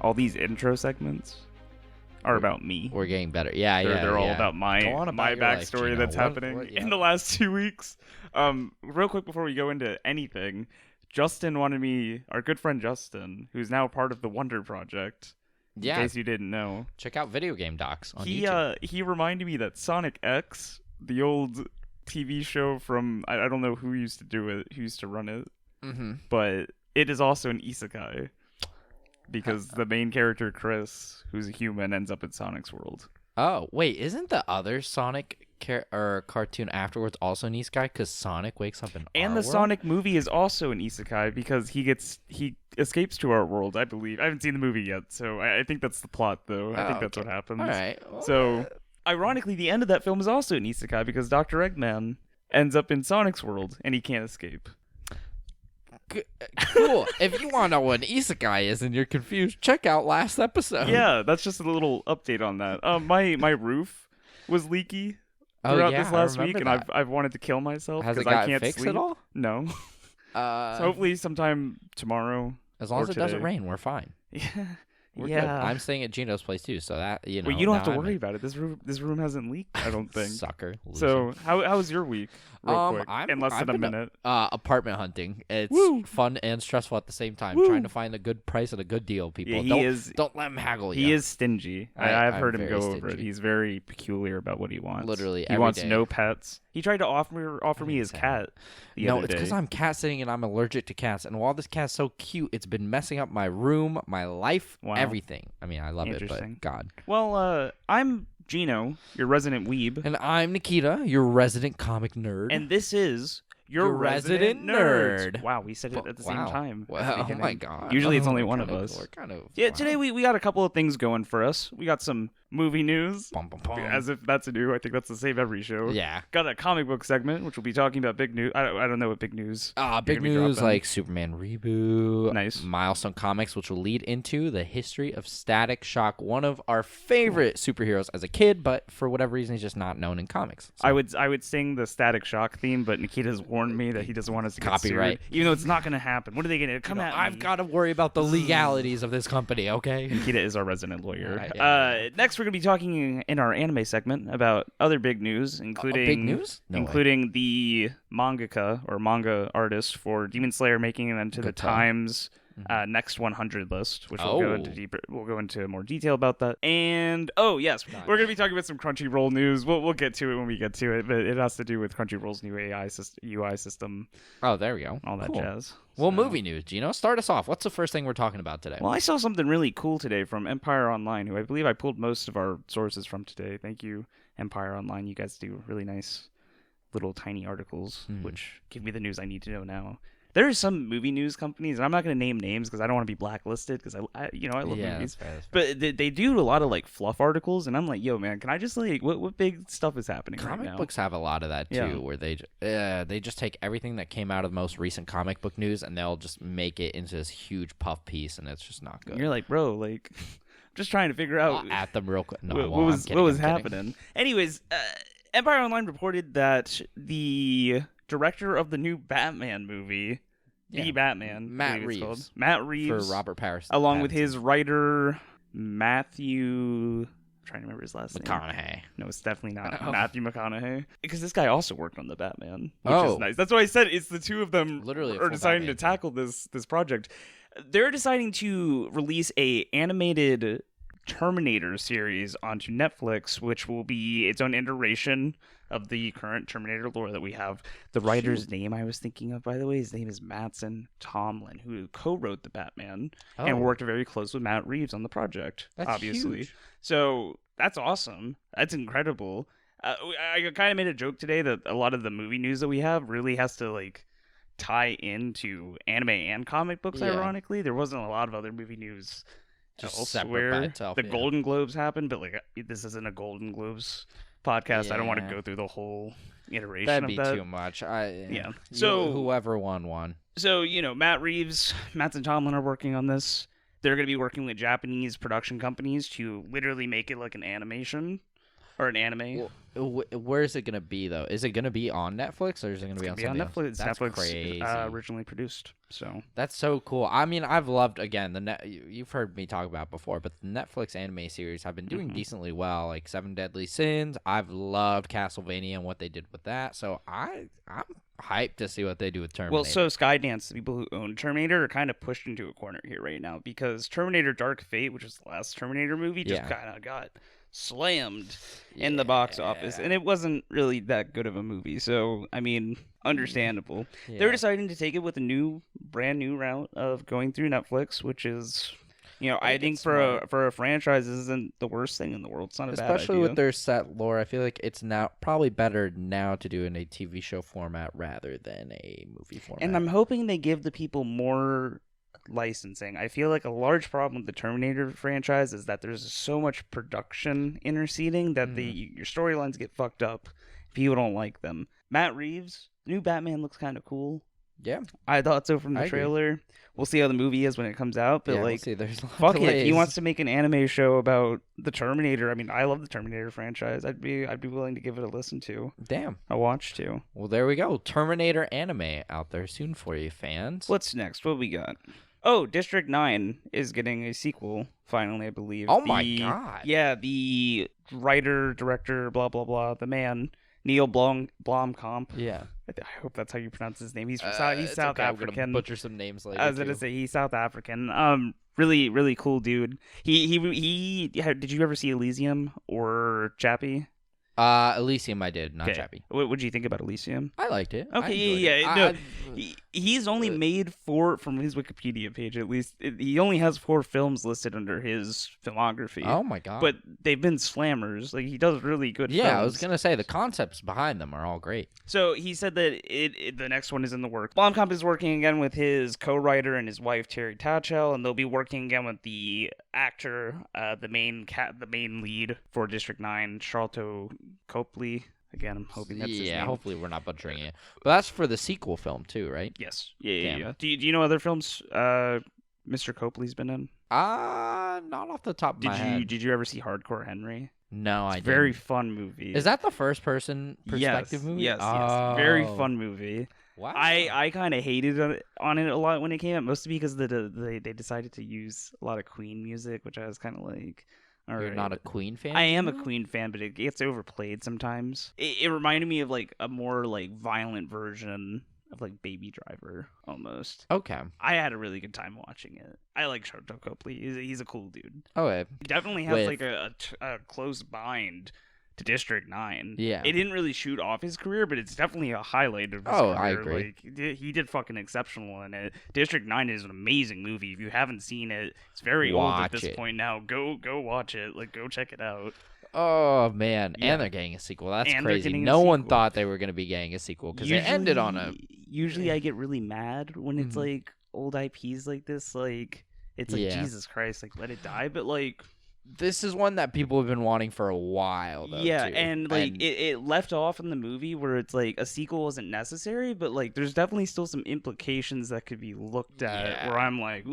all these intro segments are about me. We're getting better. Yeah, They're all about my your backstory life, that's Gino. happening in the last 2 weeks. Real quick before we go into anything, Justin wanted me, our good friend Justin, who's now part of the Wonder Project, in case you didn't know. Check out video game docs on YouTube. He reminded me that Sonic X, the old TV show from, I don't know who used to do it, who used to run it, but it is also an isekai. Because the main character, Chris, who's a human, ends up in Sonic's world. Oh, wait, isn't the other Sonic cartoon afterwards also an isekai? Because Sonic wakes up in our And the world? Sonic movie is also an isekai because he escapes to our world, I believe. I haven't seen the movie yet, so I think that's the plot, though. I think that's what happens. All right. Well, So, ironically, the end of that film is also an isekai because Dr. Eggman ends up in Sonic's world and he can't escape. cool. If you want to know what an isekai is and you're confused, check out last episode. Yeah, that's just a little update on that. My roof was leaky throughout this last week, and I've wanted to kill myself because I can't fixed sleep. at all? No. So hopefully sometime tomorrow. As long as it doesn't rain, we're fine. Yeah. We're good. I'm staying at Gino's place too, so that Well, you don't have to worry about it. This room hasn't leaked, I don't think. Sucker. Loser. So how was your week? Real quick, in less than a minute. Apartment hunting. It's fun and stressful at the same time. Trying to find a good price and a good deal, people. Yeah, don't let him haggle you. He is stingy. I've heard him go over it. stingy. He's very peculiar about what he wants. Literally, he every wants day. no pets. He tried to offer me his cat. No, it's because I'm cat sitting and I'm allergic to cats. And while this cat's so cute, it's been messing up my room, my life, everything. I mean, I love it, but God. Well, I'm Gino, your resident weeb. And I'm Nikita, your resident comic nerd. And this is your resident nerd. Wow, we said it at the same time. Wow, oh my God. Usually it's only one of us. Today we got a couple of things going for us. We got some movie news, as if that's new. I think that's the same every show. Yeah. Got a comic book segment, which we'll be talking about big news. I don't know what big news. Big news like Superman Reboot. Nice. Milestone comics, which will lead into the history of Static Shock, one of our favorite superheroes as a kid, but for whatever reason, he's just not known in comics. So. I would sing the Static Shock theme, but Nikita's warned me that he doesn't want us to get copyright, sued, even though it's not going to happen. What are they going to come at? I've got to worry about the legalities of this company. Okay. Nikita is our resident lawyer. Right, next, we're going to be talking in our anime segment about other big news, including big news? Including the mangaka or manga artist for Demon Slayer making it into the Times next 100 list, which we'll go into more detail about that. And yes, we're going to be talking about some Crunchyroll news. We'll get to it when we get to it, but it has to do with Crunchyroll's new UI system. Oh, there we go. All that jazz. Well, movie news, Gino. Start us off. What's the first thing we're talking about today? Well, I saw something really cool today from Empire Online, who I believe I pulled most of our sources from today. Thank you, Empire Online. You guys do really nice little tiny articles, which give me the news I need to know now. There are some movie news companies, and I'm not going to name names because I don't want to be blacklisted because I love movies. That's fair. But they do a lot of like fluff articles, and I'm like, yo, man, can I just like what big stuff is happening right now? Comic books have a lot of that too, where they just take everything that came out of the most recent comic book news and they'll just make it into this huge puff piece, and it's just not good. And you're like, bro, like, I'm just trying to figure out at them real quick. No, what was happening. Anyways, Empire Online reported that the director of the new Batman movie, The Batman, Matt Reeves for Robert Pattinson, along with his writer Matthew. I'm trying to remember his last name. McConaughey. No, it's definitely not Matthew McConaughey, because this guy also worked on the Batman, which is nice. That's why I said it's the two of them literally are deciding to tackle this project. They're deciding to release a animated Terminator series onto Netflix, which will be its own iteration of the current Terminator lore that we have. The writer's name I was thinking of, by the way, his name is Mattson Tomlin, who co-wrote the Batman and worked very close with Matt Reeves on the project. That's obviously huge. So that's awesome. That's incredible. I kind of made a joke today that a lot of the movie news that we have really has to like tie into anime and comic books. Ironically, there wasn't a lot of other movie news just elsewhere. Separate by itself, the Golden Globes happened, but like this isn't a Golden Globes podcast. I don't want to Yeah. go through the whole iteration That'd of be that. too much. So whoever won. So Matt Reeves, Mattson Tomlin are working on this. They're going to be working with Japanese production companies to literally make it like an animation or an anime. Where is it gonna be though? Is it gonna be on Netflix or is it gonna be on something Netflix? else? That's Netflix crazy. Originally produced. So that's so cool. I mean, I've loved you've heard me talk about it before, but the Netflix anime series have been doing decently well. Like Seven Deadly Sins. I've loved Castlevania and what they did with that. So I'm hyped to see what they do with Terminator. Well, so Skydance, the people who own Terminator, are kind of pushed into a corner here right now because Terminator Dark Fate, which was the last Terminator movie, just kind of got slammed in the box office, and it wasn't really that good of a movie. So, I mean, understandable. Yeah. They're deciding to take it with a brand new route of going through Netflix, which is, I think for a franchise isn't the worst thing in the world. It's not a bad idea. Especially with their set lore, I feel like it's now probably better now to do in a TV show format rather than a movie format. And I'm hoping they give the people more licensing. I feel like a large problem with the Terminator franchise is that there's so much production interceding that your storylines get fucked up. People don't like them. Matt Reeves, the new Batman looks kind of cool. Yeah, I thought so from the trailer. Agree. We'll see how the movie is when it comes out, but we'll see. There's fuck it. If he wants to make an anime show about the Terminator, I mean, I love the Terminator franchise. I'd be willing to give it a listen to. Damn, a watch to. Well, there we go. Terminator anime out there soon for you fans. What's next? What we got? Oh, District 9 is getting a sequel, finally, I believe. Oh my god. Yeah, the writer, director, blah, blah, blah, the man, Neil Blomkamp. Yeah. I hope that's how you pronounce his name. He's South African. I'm gonna butcher some names later. I was gonna say he's South African. Really, really cool dude. Did you ever see Elysium or Chappie? Elysium I did, not Chappie. What did you think about Elysium? I liked it. Okay, he's only made 4, from his Wikipedia page at least, he only has 4 films listed under his filmography. Oh my god. But they've been slammers. Like, he does really good films. I was going to say, the concepts behind them are all great. So he said that the next one is in the works. Blomkamp is working again with his co-writer and his wife, Terry Tatchell, and they'll be working again with the actor, the main lead for District 9, Charlton Copley. Again, I'm hoping that's his name. Yeah, hopefully we're not butchering it. But that's for the sequel film too, right? Yes. Yeah. Do you know other films Mr. Copley's been in? Not off the top of my head. Did you ever see Hardcore Henry? No, I didn't. Very fun movie. Is that the first person perspective movie? Yes. Very fun movie. Wow. I kind of hated on it a lot when it came out, mostly because they decided to use a lot of Queen music, which I was kind of like, all right. You're not a Queen fan? I am a Queen fan, but it gets overplayed sometimes. It reminded me of like a more like violent version of like Baby Driver almost. Okay. I had a really good time watching it. I like Charlton Copley. He's a cool dude. Okay. He definitely has like a close bind to District 9. Yeah. It didn't really shoot off his career, but it's definitely a highlight of his career. I agree. Like, he did fucking exceptional in it. District 9 is an amazing movie. If you haven't seen it, it's very old at this point now. Go watch it. Like, go check it out. Oh, man. Yeah. And they're getting a sequel. That's crazy. No one thought they were going to be getting a sequel because it ended on a... Usually I get really mad when it's like old IPs like this. Like, it's like, Jesus Christ, like, let it die. But like... This is one that people have been wanting for a while, though, yeah, too. And like it left off in the movie where it's like a sequel wasn't necessary, but like there's definitely still some implications that could be looked at where I'm like,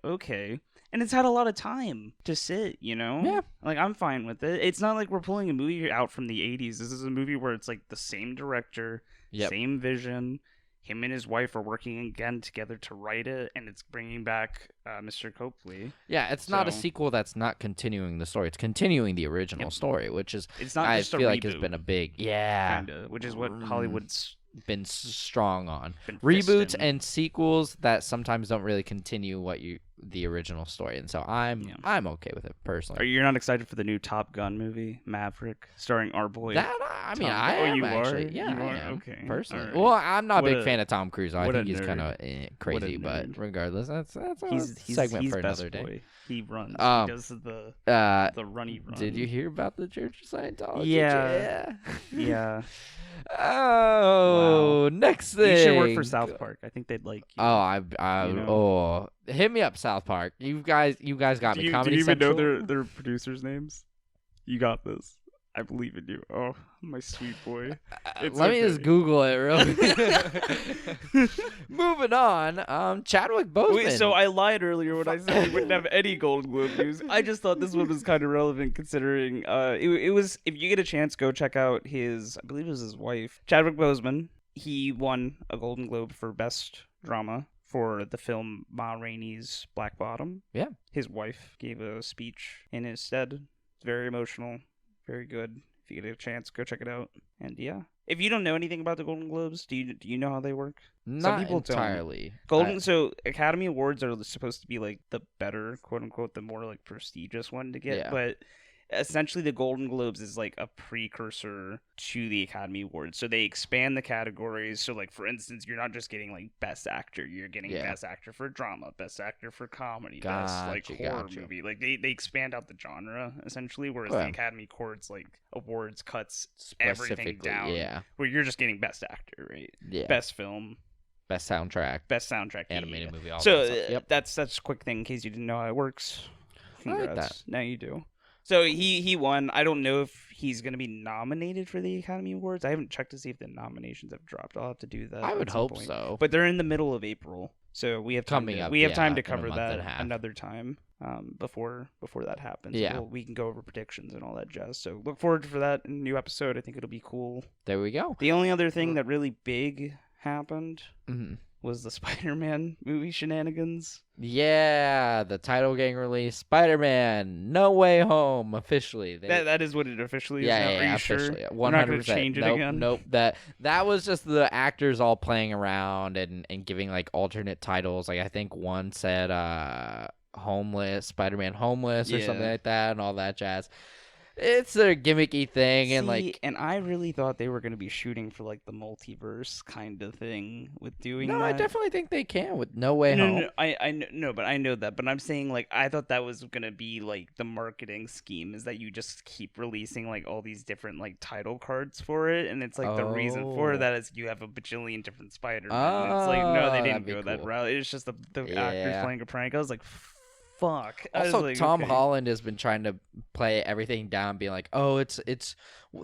okay. And it's had a lot of time to sit, you know? Yeah. Like, I'm fine with it. It's not like we're pulling a movie out from the 80s. This is a movie where it's like the same director, same vision. Him and his wife are working again together to write it, and it's bringing back Mr. Copley. Yeah, it's not a sequel that's not continuing the story. It's continuing the original story, which is, it's not just I feel a like reboot, has been a big, kinda, which is what Hollywood's been strong on. Been Reboots and sequels that sometimes don't really continue the original story, and so I'm okay with it personally. You're not excited for the new Top Gun movie, Maverick, starring our boy? I am actually. Yeah, I am. Okay, personally. Right. Well, I'm not a big fan of Tom Cruise. I think he's kind of crazy, but nerd. Regardless, that's a segment for another day. Boy. He runs. He does the runny run. Did you hear about the Church of Scientology? Yeah. Oh, wow. Next thing. You should work for South Park. I think they'd like you. Hit me up, South Park. You guys got me. Comedy Do you even Central? know their producers' names? You got this. I believe in you. Oh, my sweet boy. Let me just Google it real quick. Moving on, Chadwick Boseman. Wait, so I lied earlier when I said we wouldn't have any Golden Globe news. I just thought this one was kind of relevant considering it was, if you get a chance, go check out his, I believe it was his wife, Chadwick Boseman. He won a Golden Globe for Best Drama for the film Ma Rainey's Black Bottom. Yeah. His wife gave a speech in his stead. It's very emotional. Very good. If you get a chance, go check it out. And yeah, if you don't know anything about the Golden Globes, do you know how they work? Not Some people entirely. So Academy Awards are supposed to be like the better, quote unquote, the more like prestigious one to get. Yeah. But essentially, the Golden Globes is like a precursor to the Academy Awards. So they expand the categories. So like, for instance, you're not just getting like Best Actor. You're getting Best Actor for Drama, Best Actor for Comedy, Best like horror movie. Like they expand out the genre essentially. Whereas the Academy Courts like awards cuts everything down. Yeah. Where you're just getting Best Actor, right? Yeah. Best Film. Best soundtrack. Animated movie. All so that stuff. Yep. that's a quick thing in case you didn't know how it works. Congrats. I like that. Now you do. So he won. I don't know if he's going to be nominated for the Academy Awards. I haven't checked to see if the nominations have dropped. I'll have to do that. I would hope so. But they're in the middle of April, so we have time Coming up, we have time to in a cover month and a that half. another time before that happens. Yeah. We can go over predictions and all that jazz. So look forward for that in a new episode. I think it'll be cool. There we go. The only other thing that really big happened Mm-hmm. was the Spider-Man movie shenanigans. Yeah, the title getting released. Spider-Man No Way Home officially. That is what it officially is now. Yeah, Are you officially. sure? 100%. We're not going to change it again? Nope. That was just the actors all playing around and giving like alternate titles. Like I think one said Homeless, Spider-Man Homeless or something like that and all that jazz. It's a gimmicky thing. And I really thought they were going to be shooting for like the multiverse kind of thing with doing that. No, I definitely think they can with No Way Home. No, I know that, but I'm saying like I thought that was going to be like the marketing scheme is that you just keep releasing like all these different like title cards for it, and it's like the reason for that is you have a bajillion different Spider-Man. It's like no, they didn't go that route. It's just the actors playing a prank. I was like, fuck. Also, like, Tom Holland has been trying to play everything down, being like, "Oh,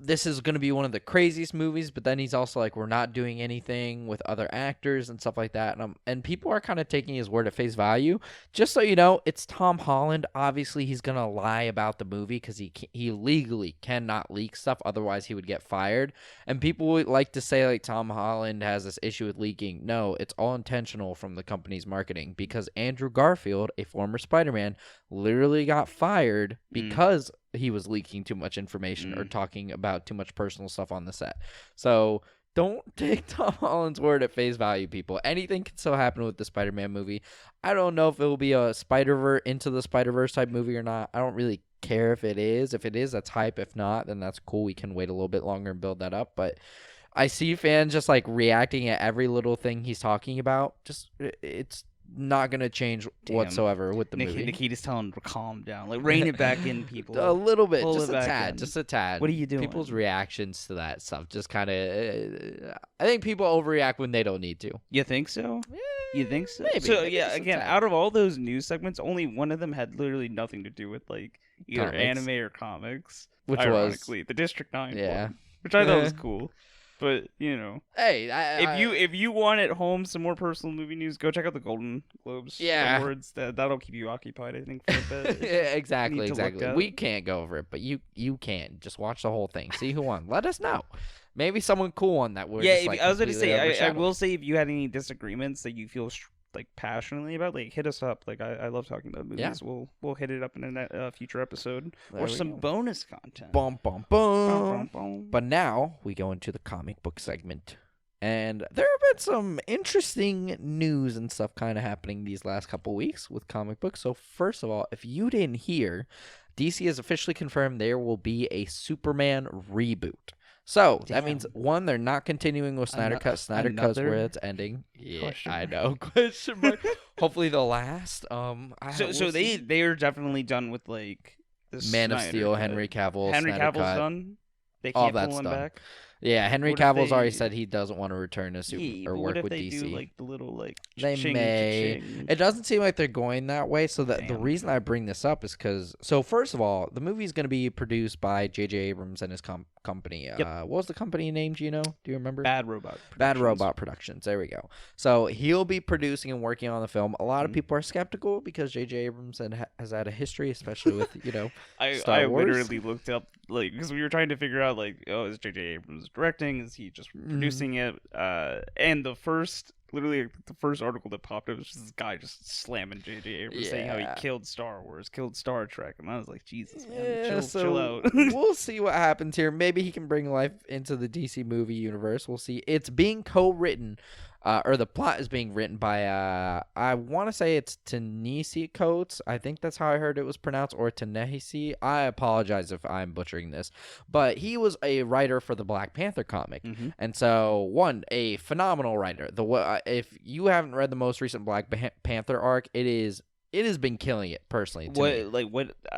this is going to be one of the craziest movies," but then he's also like, "We're not doing anything with other actors and stuff like that." And people are kind of taking his word at face value. Just so you know, it's Tom Holland. Obviously, he's going to lie about the movie because he legally cannot leak stuff, otherwise he would get fired. And people would like to say like Tom Holland has this issue with leaking. No, it's all intentional from the company's marketing because Andrew Garfield, a former Spider-Man, literally got fired because he was leaking too much information or talking about too much personal stuff on the set. So don't take Tom Holland's word at face value, people. Anything can still happen with the Spider-Man movie. I don't know if it will be a Into the Spider-Verse type movie or not. I don't really care if it is. If it is, that's hype. If not, then that's cool. We can wait a little bit longer and build that up. But I see fans just like reacting at every little thing he's talking about. Just it's not going to change whatsoever with the movie. Nikita's telling him to calm down. Like, rein it back in, people. A little bit. Pull just it a back tad. in. Just a tad. What are you doing? People's reactions to that stuff just kind of... I think people overreact when they don't need to. You think so? You think so? Maybe. So, Maybe yeah, again, out of all those news segments, only one of them had literally nothing to do with, like, either anime or comics. Which ironically, was... the District 9 yeah. one, which I thought was cool. But, you know. Hey, if you want at home some more personal movie news, go check out the Golden Globes awards. That'll keep you occupied, I think, for a bit. Yeah, exactly. We can't go over it, but you can. Just watch the whole thing. See who won. Let us know. Maybe someone cool on that. I was going to say, I will say, if you had any disagreements that you feel like passionately about, like hit us up. Like I love talking about movies. Yeah. We'll hit it up in a future episode or some bonus content. Bum, bum, bum. But now we go into the comic book segment. And there have been some interesting news and stuff kind of happening these last couple weeks with comic books. So first of all, if you didn't hear, DC has officially confirmed there will be a Superman reboot. So that means, one, they're not continuing with Snyder Cut. Snyder Cut's where it's ending. Yeah, I know. Question mark. Hopefully the last. So they are definitely done with like Man of Steel, Henry Cavill. Henry Snyder Cavill's Cut, done. They all can't that's pull him done. back. Yeah, Henry What if Cavill's already they- said he doesn't want to return to Yeah, or but work what if with they DC. do like the little like They cha-ching, may. cha-ching? It doesn't seem like they're going that way. So the Damn. reason I bring this up is because first of all, the movie is going to be produced by J.J. Abrams and his company. Yep. What was the company name? Do you know? Do you remember? Bad Robot. Bad Productions. Robot Productions. There we go. So he'll be producing and working on the film. A lot of Mhm. people are skeptical because J.J. Abrams has had a history, especially with Star I Wars. literally looked up because we were trying to figure out is J.J. Abrams directing? Is he just producing it? And the first article that popped up was just this guy just slamming J.J. Abrams, saying how he Yeah. killed Star Wars, killed Star Trek, and I was like, Jesus, man, Yeah, chill out. We'll see what happens here. Maybe he can bring life into the DC movie universe. We'll see. It's being co-written, or the plot is being written by I want to say it's Ta-Nehisi Coates. I think that's how I heard it was pronounced, or Ta-Nehisi. I apologize if I'm butchering this, but he was a writer for the Black Panther comic, and so a phenomenal writer. If you haven't read the most recent Black Panther arc, it has been killing it personally. To me.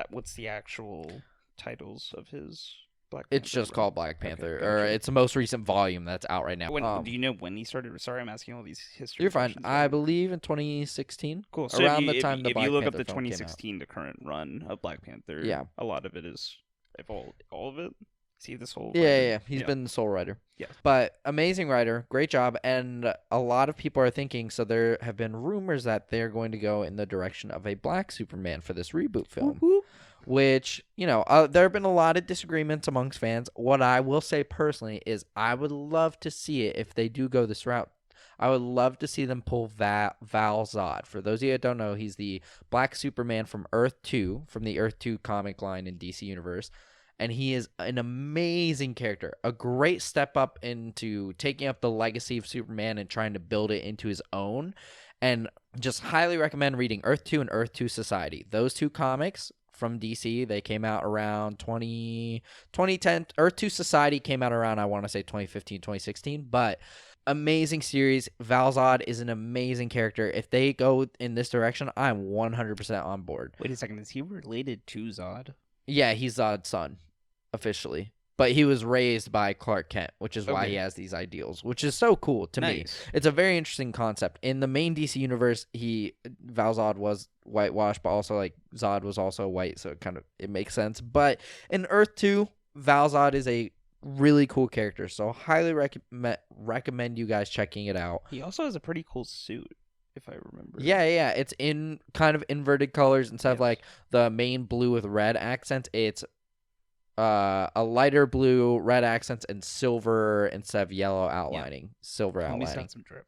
What's the actual titles of his Black? It's Panther just run? called Black Panther, Okay, or gotcha. it's the most recent volume that's out right now. Do you know when he started? Sorry, I'm asking all these history. You're fine. questions, I but- believe in 2016. Cool. So around if you, the time if, the if Black you look Panther up the film came out. 2016 to current run of Black Panther, Yeah. a lot of it is, if all of it. See this whole. Yeah. He's been the sole writer. Yeah. But amazing writer, great job, and a lot of people are thinking. So there have been rumors that they're going to go in the direction of a Black Superman for this reboot film. Which, there have been a lot of disagreements amongst fans. What I will say personally is I would love to see it if they do go this route. I would love to see them pull Val Zod. For those of you that don't know, he's the Black Superman from Earth 2, from the Earth 2 comic line in DC Universe. And he is an amazing character. A great step up into taking up the legacy of Superman and trying to build it into his own. And just highly recommend reading Earth 2 and Earth 2 Society. Those two comics from DC, they came out around 2010. Earth 2 Society came out around, I want to say, 2015, 2016. But amazing series. Val Zod is an amazing character. If they go in this direction, I'm 100% on board. Wait a second. Is he related to Zod? Yeah, he's Zod's son, officially. But he was raised by Clark Kent, which is why he has these ideals, which is so cool to me. It's a very interesting concept. In the main DC universe, Val Zod was whitewashed, but also Zod was also white, so it makes sense. But in Earth 2, Val Zod is a really cool character, so highly recommend you guys checking it out. He also has a pretty cool suit, if I remember. Yeah. It's in kind of inverted colors instead of the main blue with red accents. It's a lighter blue, red accents, and silver instead of yellow outlining. Silver outlining. Some drip.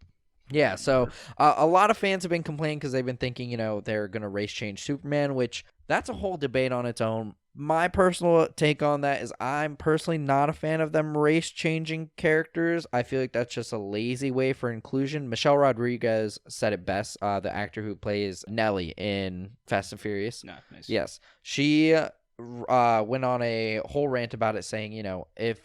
Yeah, so a lot of fans have been complaining because they've been thinking, they're going to race change Superman, which that's a whole debate on its own. My personal take on that is I'm personally not a fan of them race changing characters. I feel like that's just a lazy way for inclusion. Michelle Rodriguez said it best, the actor who plays Nellie in Fast and Furious. Nah, nice. Yes, she went on a whole rant about it, saying, if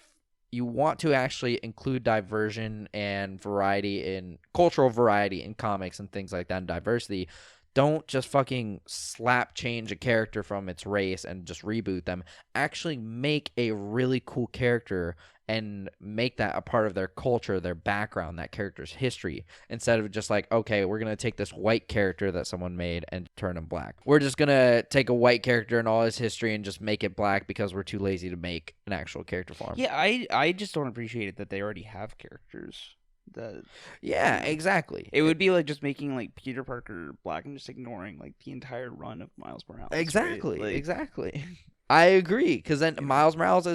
you want to actually include diversion and variety in cultural variety in comics and things like that, and diversity, don't just fucking slap change a character from its race and just reboot them. Actually make a really cool character and make that a part of their culture, their background, that character's history, instead of just okay, we're going to take this white character that someone made and turn him black. We're just going to take a white character and all his history and just make it black because we're too lazy to make an actual character for him. Yeah, I just don't appreciate it that they already have characters. Yeah, exactly. It would be like just making Peter Parker black and just ignoring the entire run of Miles Morales. Exactly, right? Exactly. I agree, because then Miles Morales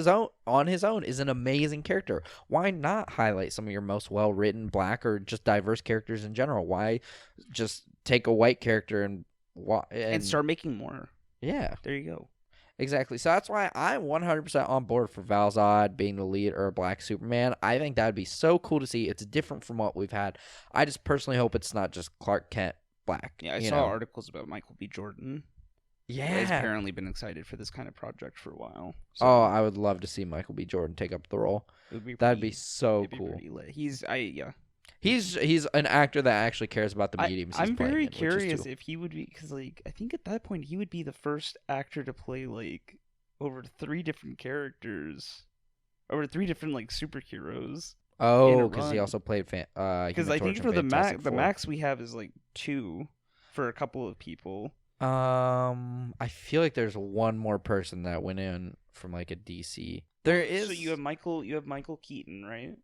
on his own is an amazing character. Why not highlight some of your most well-written black or just diverse characters in general? Why just take a white character and start making more? Yeah. There you go. Exactly. So that's why I'm 100% on board for Val Zod being the lead or Black Superman. I think that would be so cool to see. It's different from what we've had. I just personally hope it's not just Clark Kent black. Yeah, I saw articles about Michael B. Jordan. Yeah. He's apparently been excited for this kind of project for a while. So oh, I would love to see Michael B. Jordan take up the role. That'd be so cool. He's an actor that actually cares about the mediums. I'm very curious if he would be, because I think at that point he would be the first actor to play over 3 different characters or 3 different like superheroes. Oh, because he run. also played Because I think for the max we have is like 2 for a couple of people. I feel like there's one more person that went in from like a DC. There is. So you have Michael Keaton, right?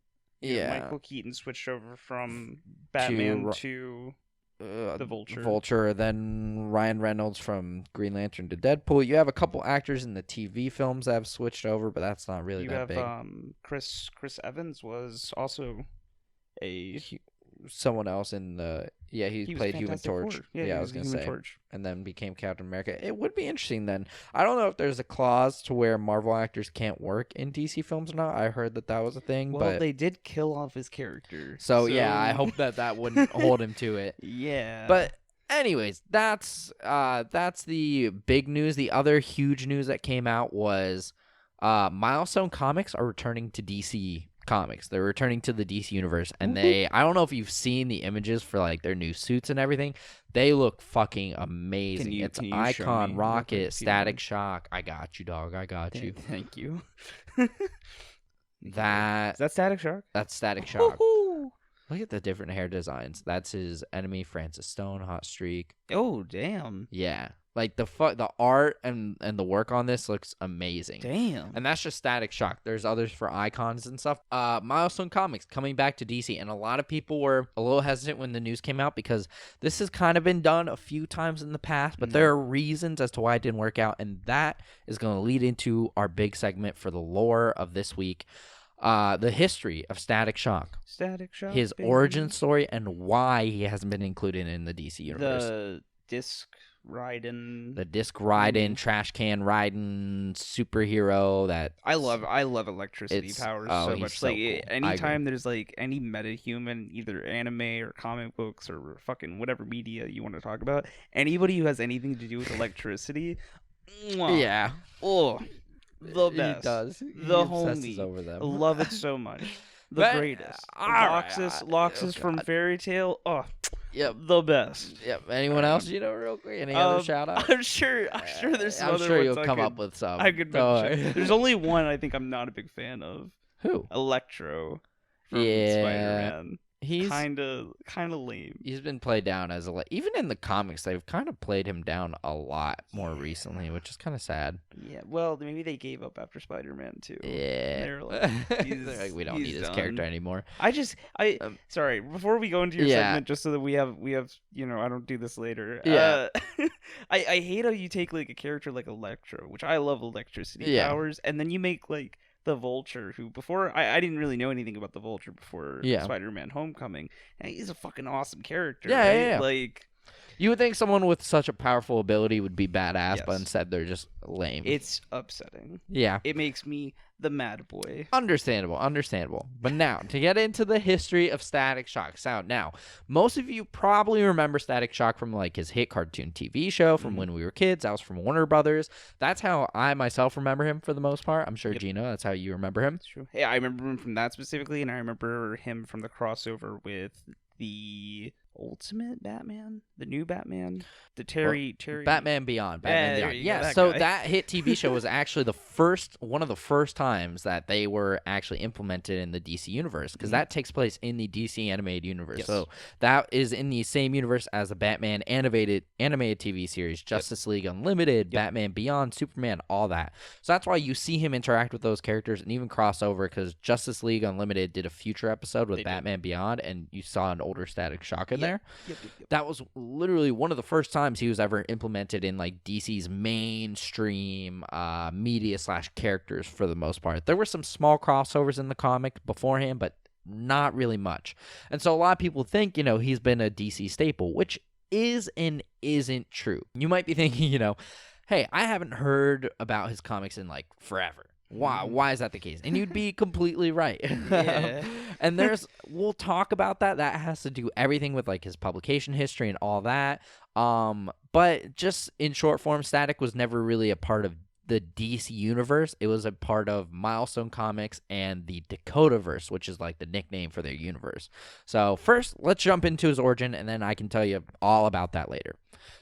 Yeah. Michael Keaton switched over from Batman to the Vulture. Vulture, then Ryan Reynolds from Green Lantern to Deadpool. You have a couple actors in the TV films that have switched over, but that's not really that big. Chris Evans was also someone else in the he played Human Torch. Yeah, I was gonna say, Torch. And then became Captain America. It would be interesting then. I don't know if there's a clause to where Marvel actors can't work in DC films or not. I heard that was a thing. Well, but they did kill off his character. So yeah, I hope that wouldn't hold him to it. Yeah. But anyways, that's the big news. The other huge news that came out was Milestone Comics are returning to DC Comics. They're returning to the DC universe, and I don't know if you've seen the images for like their new suits and everything. They look fucking amazing. It's Icon, Rocket, Static Shock. I got you, dog. I got you. Thank you. Is that Static Shock? That's Static Shock. Look at the different hair designs. That's his enemy, Francis Stone, Hot Streak. Oh, damn. Yeah. Like the art and the work on this looks amazing. Damn. And that's just Static Shock. There's others for Icons and stuff. Milestone Comics coming back to DC, and a lot of people were a little hesitant when the news came out because this has kind of been done a few times in the past, but there are reasons as to why it didn't work out, and that is going to lead into our big segment for the lore of this week. The history of Static Shock. His origin story and why he hasn't been included in the DC universe. The disc riding, trash can riding superhero that I love electricity powers so much. So like cool. Anytime there's like any metahuman, either anime or comic books or fucking whatever media you want to talk about, anybody who has anything to do with electricity, yeah. Oh, the best. He does. The homie. Over them. I love it so much. The greatest. Loxus from Fairy Tail. Oh, yep. The best. Yep. Anyone else you know real quick? Any other shout outs? I'm sure there's some other ones you'll come up with some. I could mention. There's only one I think I'm not a big fan of. Who? Electro from Spider-Man. He's kind of lame. He's been played down as even in the comics, they've kind of played him down a lot more recently, which is kind of sad. Yeah, well, maybe they gave up after Spider-Man too. Yeah, they're like, we don't need his character anymore. Sorry, before we go into your segment, just so that we have I don't do this later. Yeah, I hate how you take like a character like Electro, which I love electricity powers, and then you make like the Vulture, who before I didn't really know anything about the Vulture before Spider-Man Homecoming, and he's a fucking awesome character. Yeah. Like, you would think someone with such a powerful ability would be badass, but instead they're just lame. It's upsetting. Yeah. It makes me the mad boy. Understandable. But now, to get into the history of Static Shock. Now, most of you probably remember Static Shock from like his hit cartoon TV show from when we were kids. That was from Warner Brothers. That's how I myself remember him for the most part. I'm sure, Gino, that's how you remember him. That's true. Yeah, I remember him from that specifically, and I remember him from the crossover with the Ultimate Batman, the new Batman, the Terry Batman Beyond. Yeah, so that hit TV show was actually one of the first times that they were actually implemented in the DC universe, because that takes place in the DC animated universe. Yes. So that is in the same universe as the Batman animated TV series, Justice League Unlimited, Batman Beyond, Superman, all that. So that's why you see him interact with those characters and even cross over, because Justice League Unlimited did a future episode with Batman Beyond, and you saw an older Static Shock in there. Yep. That was literally one of the first times he was ever implemented in like DC's mainstream media / characters for the most part. There were some small crossovers in the comic beforehand, but not really much. And so a lot of people think, he's been a DC staple, which is and isn't true. You might be thinking, hey, I haven't heard about his comics in like forever. Why is that the case? And you'd be completely right. Yeah. And we'll talk about that. That has to do everything with like his publication history and all that. But just in short form, Static was never really a part of the DC universe. It was a part of Milestone Comics and the Dakotaverse, which is like the nickname for their universe. So first, let's jump into his origin, and then I can tell you all about that later.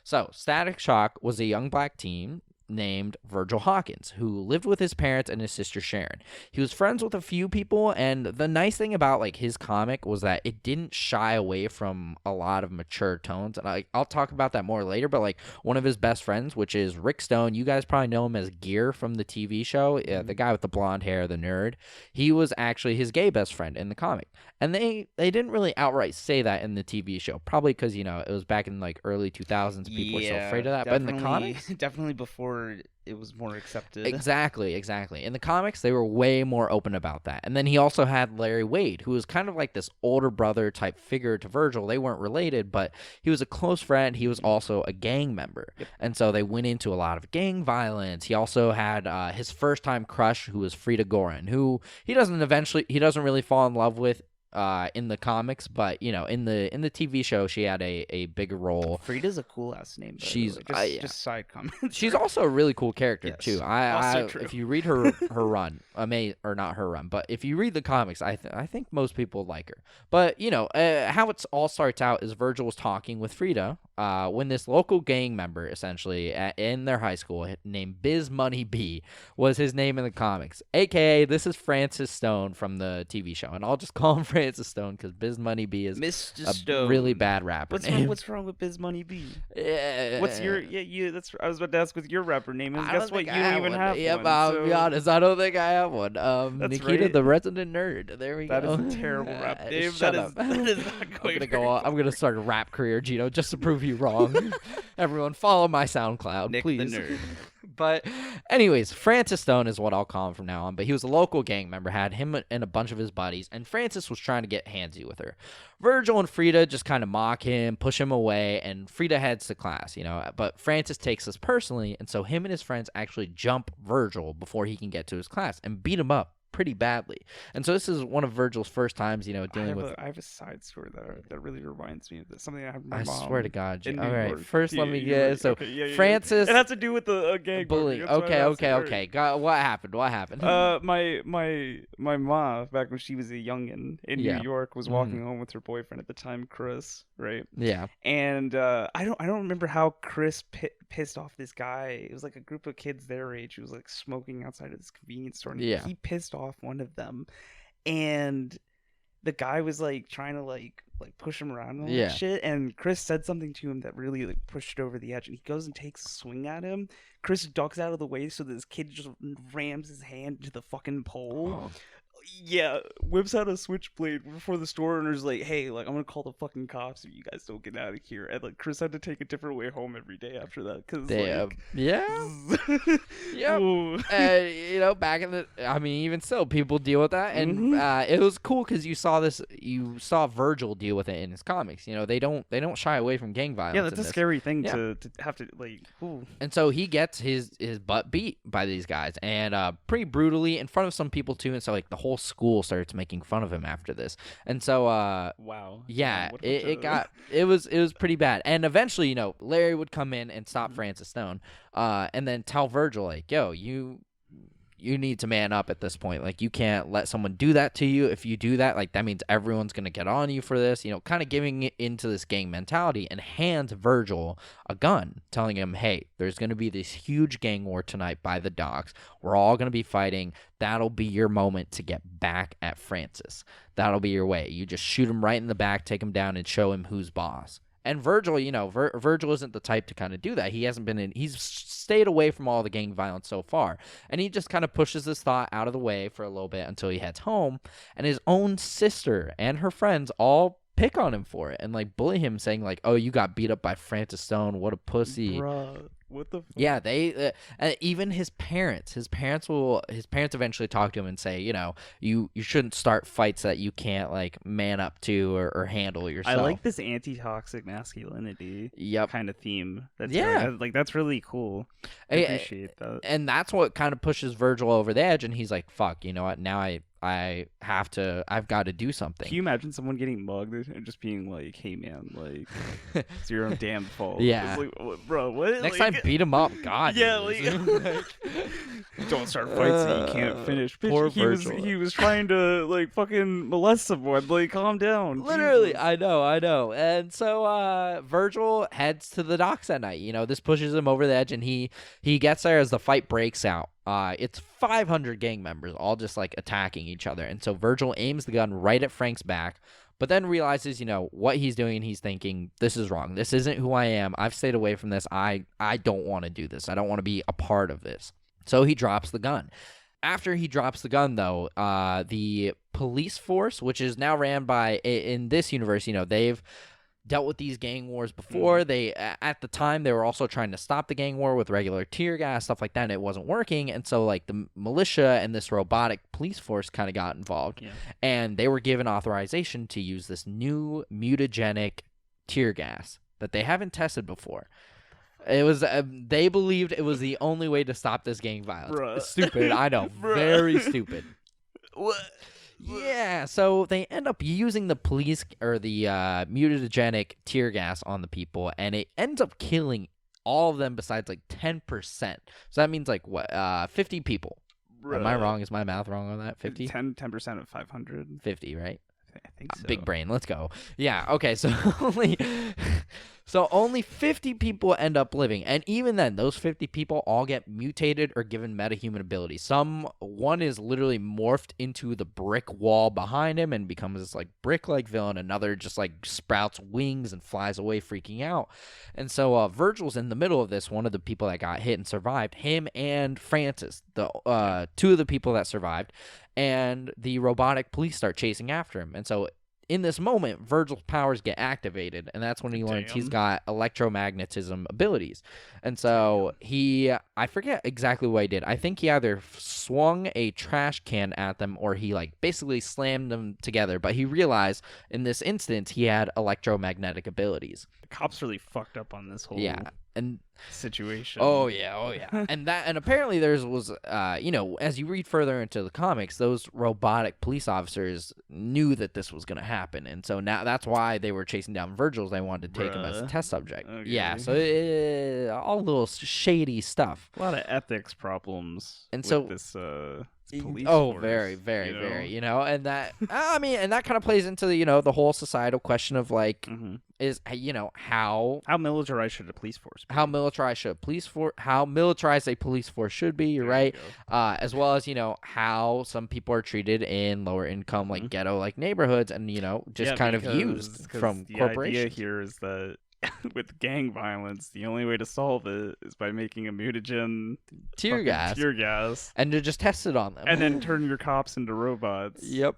So Static Shock was a young black teen named Virgil Hawkins, who lived with his parents and his sister Sharon. He was friends with a few people, and the nice thing about like his comic was that it didn't shy away from a lot of mature tones, and I'll talk about that more later. But like one of his best friends, which is Rick Stone, you guys probably know him as Gear from the TV show, the guy with the blonde hair, the nerd. He was actually his gay best friend in the comic, and they didn't really outright say that in the TV show, probably because it was back in like early 2000s. People were so afraid of that, but in the comics, definitely before it was more accepted. Exactly. In the comics, they were way more open about that. And then he also had Larry Wade, who was kind of like this older brother type figure to Virgil. They weren't related, but he was a close friend. He was also a gang member. Yep. And so they went into a lot of gang violence. He also had his first time crush, who was Frida Gorin, who he doesn't really fall in love with in the comics, but in the TV show she had a bigger role. Frida's a cool ass name. She's just side comments. She's also a really cool character too. Also true. If you read her run, or not her run, but if you read the comics, I think most people like her. But how it all starts out is Virgil was talking with Frida when this local gang member, essentially in their high school, named Biz Money B, was his name in the comics. AKA, this is Francis Stone from the TV show, and I'll just call him Francis Stone because Biz Money B is Mr. a Stone. Really bad rapper name. What's wrong with Biz Money B? Yeah. What's your that's I was about to ask what your rapper name is. Guess what? You don't even have Yep, one. I'll be honest, I don't think I have one. Nikita, right. the resident nerd. There we go. That is a terrible rap name. Shut up. That is not going I'm gonna start a rap career, Gino, just to prove you wrong. Everyone, follow my SoundCloud, Nick please. the nerd. But anyways, Francis Stone is what I'll call him from now on. But he was a local gang member, had him and a bunch of his buddies, and Francis was trying to get handsy with her. Virgil and Frida just kind of mock him, push him away, and Frida heads to class, But Francis takes this personally, and so him and his friends actually jump Virgil before he can get to his class and beat him up pretty badly. And so this is one of Virgil's first times, dealing with. I have a side story that really reminds me of this. Something I have with my I mom. swear to God. All right, first let me get so okay, Francis. It has to do with the gang bullying. Okay. What happened? My mom, back when she was a youngin in New York, was walking home with her boyfriend at the time, Chris. Right. Yeah. And I don't remember how Chris pissed off this guy. It was like a group of kids their age who was like smoking outside of this convenience store. And he pissed off one of them, and the guy was like trying to like push him around and all that shit. And Chris said something to him that really like pushed it over the edge. And he goes and takes a swing at him. Chris ducks out of the way so this kid just rams his hand into the fucking pole. Oh. Yeah, whips out a switchblade before the store owner's like, hey, like, I'm gonna call the fucking cops if you guys don't get out of here. And like Chris had to take a different way home every day after that because back in the even still people deal with that, and it was cool because you saw Virgil deal with it in his comics. They don't shy away from gang violence. Yeah, that's a scary thing to have to like. Ooh. And so he gets his butt beat by these guys, and pretty brutally in front of some people too. And so like the whole school starts making fun of him after this. And so wow. Yeah, it was pretty bad. And eventually, Larry would come in and stop Francis Stone, and then tell Virgil like, yo, you need to man up at this point. Like, you can't let someone do that to you. If you do that, like, that means everyone's going to get on you for this, kind of giving it into this gang mentality, and hands Virgil a gun, telling him, hey, there's going to be this huge gang war tonight by the docks. We're all going to be fighting. That'll be your moment to get back at Francis. That'll be your way. You just shoot him right in the back, take him down, and show him who's boss. And Virgil, Virgil isn't the type to kind of do that. He's stayed away from all the gang violence so far. And he just kind of pushes this thought out of the way for a little bit until he heads home. And his own sister and her friends all pick on him for it and like bully him, saying like, oh, you got beat up by Francis Stone. What a pussy. Bruh. What the fuck? Yeah, they even his parents eventually talk to him and say, you shouldn't start fights that you can't like man up to or handle yourself. I like this anti-toxic masculinity kind of theme. That's really cool. I appreciate that. And that's what kind of pushes Virgil over the edge, and he's like, fuck, you know what? Now I've got to do something. Can you imagine someone getting mugged and just being like, "Hey man, like it's your own damn fault." Yeah. It's like, bro, what? Next like, time, beat him up. God. Yeah, dude. don't start fights that you can't finish. Bitch, Poor he was Virgil. he was trying to like fucking molest someone. Like, calm down. Literally, Jesus. I know. And so Virgil heads to the docks at night. This pushes him over the edge, and he gets there as the fight breaks out. It's 500 gang members all just like attacking each other. And so Virgil aims the gun right at Frank's back, but then realizes, what he's doing, and he's thinking, this is wrong. This isn't who I am. I've stayed away from this. I don't want to do this. I don't want to be a part of this. So he drops the gun. After he drops the gun, though, the police force, which is now ran by, in this universe, they've dealt with these gang wars before. They, at the time, they were also trying to stop the gang war with regular tear gas, stuff like that, and it wasn't working. And so, like, the militia and this robotic police force kind of got involved. Yeah. And they were given authorization to use this new mutagenic tear gas that they haven't tested before. It was they believed it was the only way to stop this gang violence. Bruh. Stupid, I know, very stupid. What? Yeah, so they end up using the police or the mutagenic tear gas on the people, and it ends up killing all of them besides like 10%. So that means like what? 50 people. Bruh. Am I wrong? Is my math wrong on that? 50? 10% of 500. 50, right? I think so. Big brain. Let's go. Yeah. Okay. So only 50 people end up living, and even then, those 50 people all get mutated or given metahuman abilities. One is literally morphed into the brick wall behind him and becomes this like brick-like villain. Another just like sprouts wings and flies away, freaking out. And so Virgil's in the middle of this. One of the people that got hit and survived, him and Francis, the two of the people that survived. And the robotic police start chasing after him. And so in this moment, Virgil's powers get activated, and that's when he learns he's got electromagnetism abilities. And so I forget exactly what he did. I think he either swung a trash can at them or he like basically slammed them together. But he realized in this instance he had electromagnetic abilities. The cops really fucked up on this whole situation. Oh yeah. and apparently was as you read further into the comics, those robotic police officers knew that this was going to happen, and so now that's why they were chasing down Virgil. They wanted to take him as a test subject. Okay. Yeah, so all little shady stuff. A lot of ethics problems. And so this police force, very, very, and that and that kind of plays into the whole societal question of like is how militarized should a police force be? How militarized a police force should be. You're right. As well as how some people are treated in lower income like ghetto like neighborhoods, and just kind of used from corporations. The idea here is that with gang violence, the only way to solve it is by making a mutagen tear gas, and to just test it on them, and then turn your cops into robots. Yep.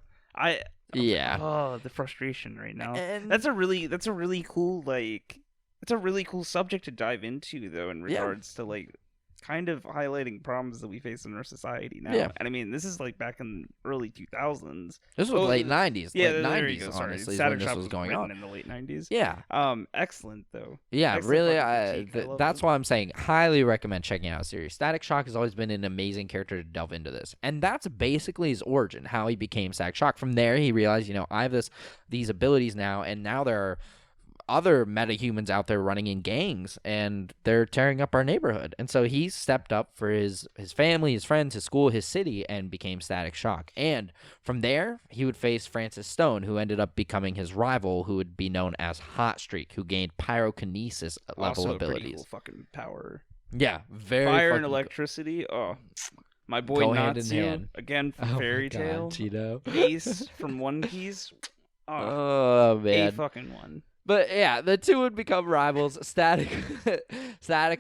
Oh, the frustration right now. And that's a really cool it's a really cool subject to dive into though, in regards to like kind of highlighting problems that we face in our society now. Yeah. And I mean, this is like back in early 2000s. This was late 90s. Yeah, late there 90s, you go. honestly, Static when this Shock was going on. In the late 90s. Yeah. Excellent, though. Yeah, excellent really. That's why I'm saying highly recommend checking out a series. Static Shock has always been an amazing character to delve into this. And that's basically his origin, how he became Static Shock. From there, he realized, I have these abilities now, and now there are other metahumans out there running in gangs, and they're tearing up our neighborhood. And so he stepped up for his family, his friends, his school, his city, and became Static Shock. And from there, he would face Francis Stone, who ended up becoming his rival, who would be known as Hot Streak, who gained pyrokinesis level also abilities. A pretty cool fucking power. Yeah, very fire and electricity. Oh, my boy Natsu again from Fairy Tail. Gino. Ace from One Piece. Oh man, a fucking one. But yeah, the two would become rivals. Static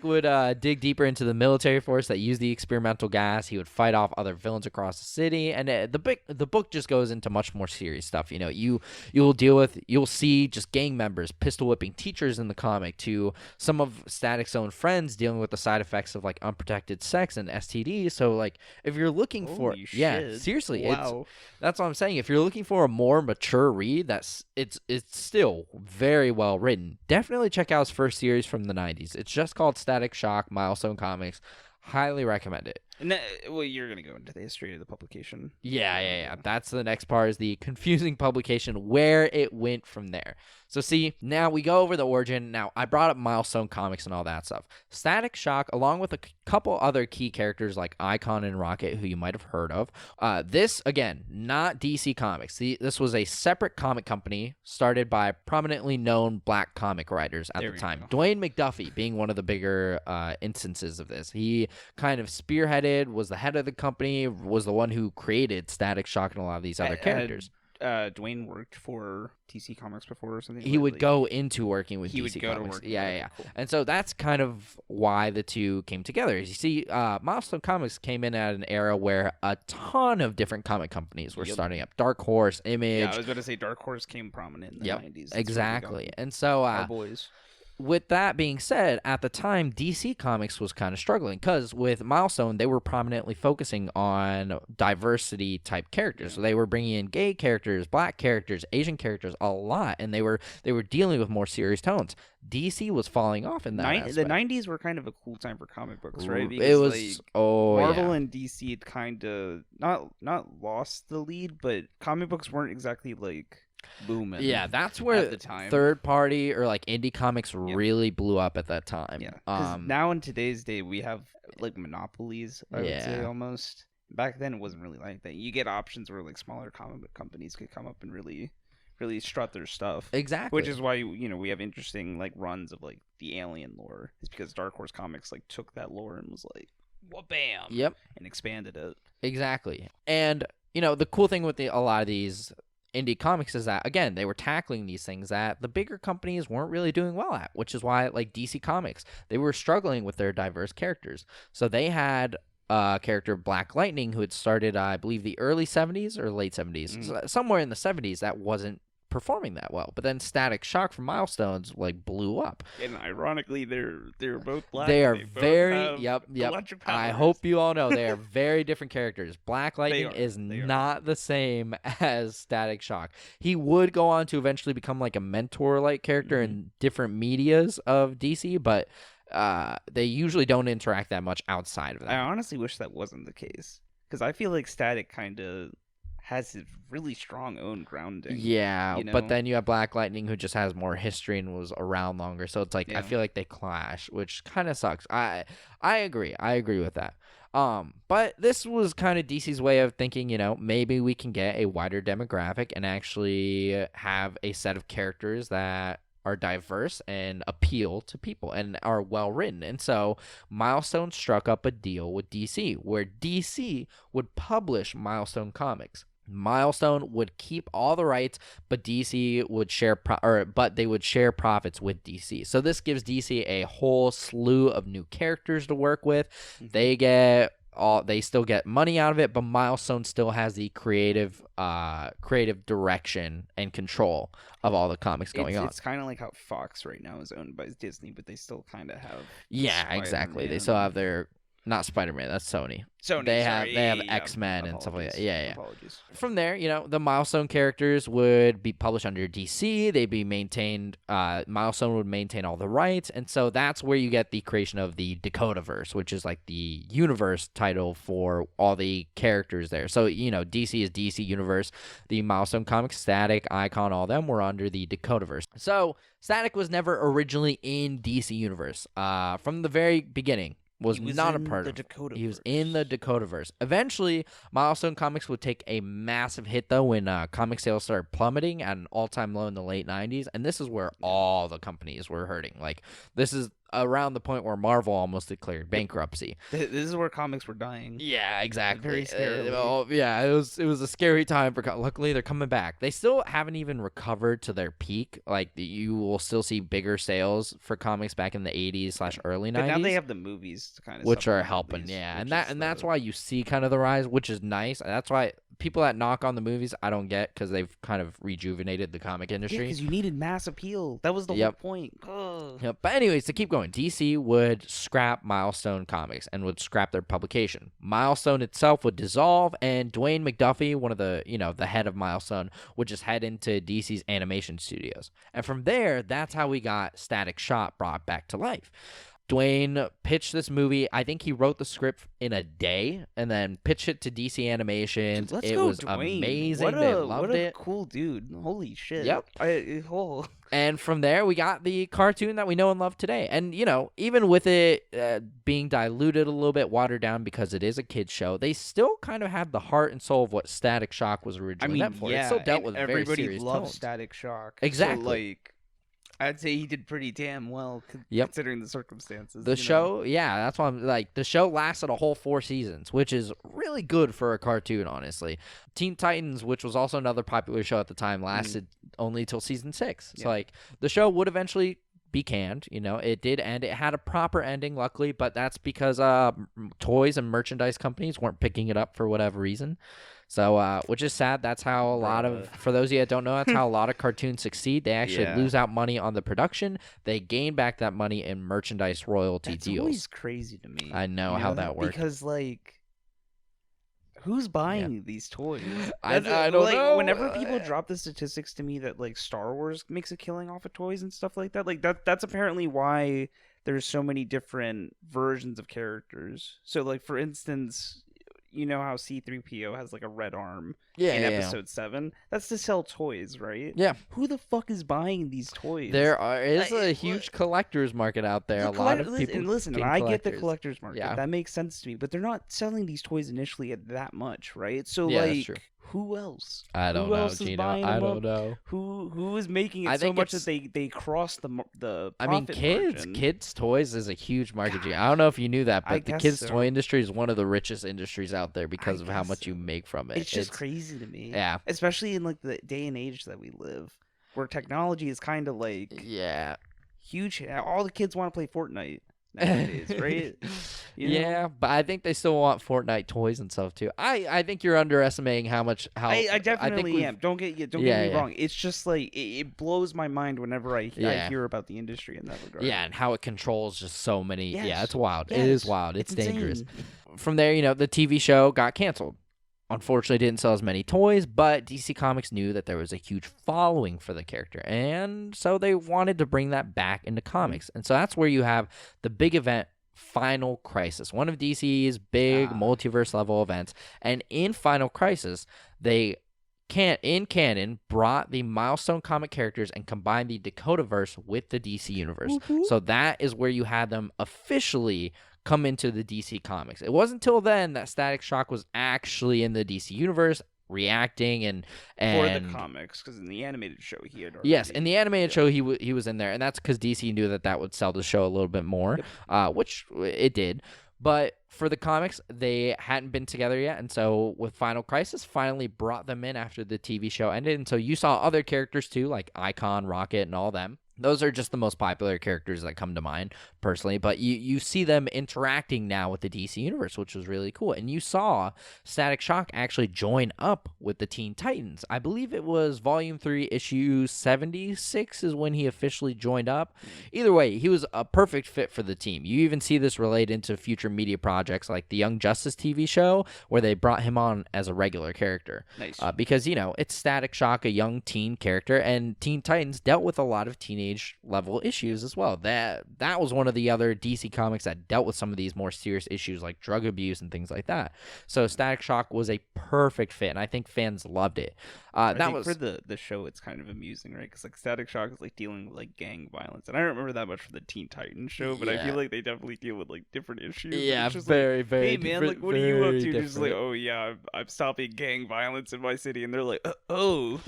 would dig deeper into the military force that used the experimental gas. He would fight off other villains across the city, and the book just goes into much more serious stuff. You'll see just gang members pistol whipping teachers in the comic, to some of Static's own friends dealing with the side effects of like unprotected sex and STDs. So like, if you're looking seriously, wow. That's what I'm saying. If you're looking for a more mature read, it's still very well written. Definitely check out his first series from the 90s. It's just called Static Shock, Milestone Comics. Highly recommend it. And that, well, you're gonna go into the history of the publication. Yeah. That's the next part, is the confusing publication, where it went from there. So see, now we go over the origin. Now, I brought up Milestone Comics and all that stuff. Static Shock, along with a couple other key characters like Icon and Rocket, who you might have heard of. This, again, not DC Comics. This was a separate comic company started by prominently known black comic writers at the time. Dwayne McDuffie being one of the bigger instances of this. He kind of spearheaded, was the head of the company, was the one who created Static Shock and a lot of these other characters. Dwayne worked for DC Comics before or something? He would go into working with DC would go Comics. To work Yeah. Cool. And so that's kind of why the two came together. You see, Milestone Comics came in at an era where a ton of different comic companies were starting up. Dark Horse, Image. Yeah, I was about to say Dark Horse came prominent in the 90s. That's exactly. And so our boys. With that being said, at the time, DC Comics was kind of struggling because with Milestone, they were prominently focusing on diversity type characters. So they were bringing in gay characters, black characters, Asian characters, a lot, and they were dealing with more serious tones. DC was falling off in that aspect. The 90s were kind of a cool time for comic books, right? Because, it was Marvel and DC had kind of not lost the lead, but comic books weren't exactly like booming. Yeah, that's where the time. Third party or like indie comics really blew up at that time. Yeah, because now in today's day we have like monopolies. I would say almost. Back then it wasn't really like that. You get options where like smaller comic book companies could come up and really strut their stuff. Exactly. Which is why we have interesting like runs of like the alien lore. It's because Dark Horse Comics like took that lore and was like, well, bam. Yep. And expanded it. Exactly. And the cool thing with a lot of these indie comics is that, again, they were tackling these things that the bigger companies weren't really doing well at, which is why, like DC Comics, they were struggling with their diverse characters. So they had a character, Black Lightning, who had started, I believe, the early 70s or late 70s, somewhere in the 70s, that wasn't performing that well. But then Static Shock from Milestones like blew up. And ironically, they're both black. They are very yep. I hope you all know they are very different characters. Black Lightning is not the same as Static Shock. He would go on to eventually become like a mentor-like character in different medias of DC, but they usually don't interact that much outside of that. I honestly wish that wasn't the case, because I feel like Static kind of has his really strong own grounding. Yeah, but then you have Black Lightning, who just has more history and was around longer. So it's like I feel like they clash, which kind of sucks. I agree. I agree with that. But this was kind of DC's way of thinking, maybe we can get a wider demographic and actually have a set of characters that are diverse and appeal to people and are well written. And so Milestone struck up a deal with DC where DC would publish Milestone Comics. Milestone would keep all the rights, but DC would share but they would share profits with DC. So this gives DC a whole slew of new characters to work with. They still get money out of it, but Milestone still has the creative direction and control of all the comics going on. It's kind of like how Fox right now is owned by Disney, but they still kind of have exactly. They still have their not Spider-Man, that's Sony. They have X-Men and stuff like that. Yeah. Apologies. From there, the Milestone characters would be published under DC. They'd be maintained. Milestone would maintain all the rights, and so that's where you get the creation of the Dakotaverse, which is like the universe title for all the characters there. So DC is DC Universe. The Milestone Comics, Static, Icon, all them were under the Dakotaverse. So Static was never originally in DC Universe. From the very beginning. Was not a part of Dakotaverse. He was in the Dakotaverse. Eventually, Milestone Comics would take a massive hit, though, when comic sales started plummeting at an all-time low in the late 90s, and this is where all the companies were hurting. Like, this is around the point where Marvel almost declared bankruptcy. This is where comics were dying. Yeah, exactly. Very scary. It was a scary time for. Luckily, they're coming back. They still haven't even recovered to their peak. Like you will still see bigger sales for comics back in the 80s/early 90s. But now they have the movies to kind of which are helping. That's why you see kind of the rise, which is nice. That's why people that knock on the movies, I don't get, because they've kind of rejuvenated the comic industry. Yeah, because you needed mass appeal. That was the whole point. Yep. But anyways, to keep going, DC would scrap Milestone Comics and would scrap their publication. Milestone itself would dissolve, and Dwayne McDuffie, one of the head of Milestone, would just head into DC's animation studios. And from there, that's how we got Static Shock brought back to life. Dwayne pitched this movie. I think he wrote the script in a day and then pitched it to DC Animations. Dude, let's it go, was Dwayne. amazing. They loved what a it. cool dude. Holy shit. Yep. And from there, we got the cartoon that we know and love today. And, you know, even with it being diluted a little bit, watered down because it is a kid's show, they still kind of had the heart and soul of what Static Shock was originally meant for. It still dealt with very serious everybody loves tones. Static Shock. Exactly. So, like, I'd say he did pretty damn well considering the circumstances. The show, yeah, that's why I'm like, the show lasted a whole 4 seasons, which is really good for a cartoon, honestly. Teen Titans, which was also another popular show at the time, lasted only till season 6. So, like, the show would eventually be canned. You know, it did end. It had a proper ending, luckily, but that's because toys and merchandise companies weren't picking it up for whatever reason. So, which is sad. That's how a lot of, for those of you that don't know, that's how a lot of cartoons succeed. They actually lose out money on the production. They gain back that money in merchandise royalty deals. It's always crazy to me. I know how that works. Because, like, who's buying these toys? I don't know. Whenever people drop the statistics to me that, like, Star Wars makes a killing off of toys and stuff like that, that's apparently why there's so many different versions of characters. So, like, for instance, you know how C-3PO has, like, a red arm in Episode 7? That's to sell toys, right? Yeah. Who the fuck is buying these toys? There is a huge collector's market out there. A lot of people. Listen, I get the collector's market. Yeah. That makes sense to me. But they're not selling these toys initially at that much, right? So, like, who else? I don't know, Gino. I don't know. Who is making it so much that they cross the I mean, kids toys is a huge market. I don't know if you knew that, but the kids toy industry is one of the richest industries out there because of how much you make from it. It's just crazy to me. Yeah. Especially in, like, the day and age that we live, where technology is kind of like huge. All the kids want to play Fortnite nowadays, right? Yeah, but I think they still want Fortnite toys and stuff too. I think you're underestimating how I definitely am. Don't get me wrong. It's just like it blows my mind whenever I hear about the industry in that regard. Yeah, and how it controls just so many. Yes. Yeah, it's wild. Yes. It is wild. It's dangerous. Insane. From there, you know, the TV show got canceled. Unfortunately, didn't sell as many toys, but DC Comics knew that there was a huge following for the character, and so they wanted to bring that back into comics. And so that's where you have the big event, Final Crisis, one of DC's big multiverse level events. And in Final Crisis, they in canon brought the Milestone comic characters and combined the Dakotaverse with the DC universe. Mm-hmm. So that is where you had them officially come into the DC comics. It wasn't until then that Static Shock was actually in the DC universe, reacting and for the comics, because in the animated show he had already, in the animated show he was in there, and that's because DC knew that would sell the show a little bit more, which it did. But for the comics, they hadn't been together yet, and so with Final Crisis, finally brought them in after the TV show ended, and so you saw other characters too, like Icon, Rocket, and all them. Those are just the most popular characters that come to mind, personally. But you see them interacting now with the DC Universe, which was really cool. And you saw Static Shock actually join up with the Teen Titans. I believe it was Volume 3, Issue 76 is when he officially joined up. Either way, he was a perfect fit for the team. You even see this relate into future media projects like the Young Justice TV show, where they brought him on as a regular character. Nice. Because, you know, it's Static Shock, a young teen character, and Teen Titans dealt with a lot of teenage level issues as well. That was one of the other DC comics that dealt with some of these more serious issues like drug abuse and things like that. So Static Shock was a perfect fit, and I think fans loved it. I think for the show, it's kind of amusing, right? Because, like, Static Shock is, like, dealing with, like, gang violence, and I don't remember that much for the Teen Titans show, but I feel like they definitely deal with, like, different issues. Yeah, very, like, very. Hey man, like, what are you up to? Just like, oh yeah, I'm stopping gang violence in my city, and they're like, oh,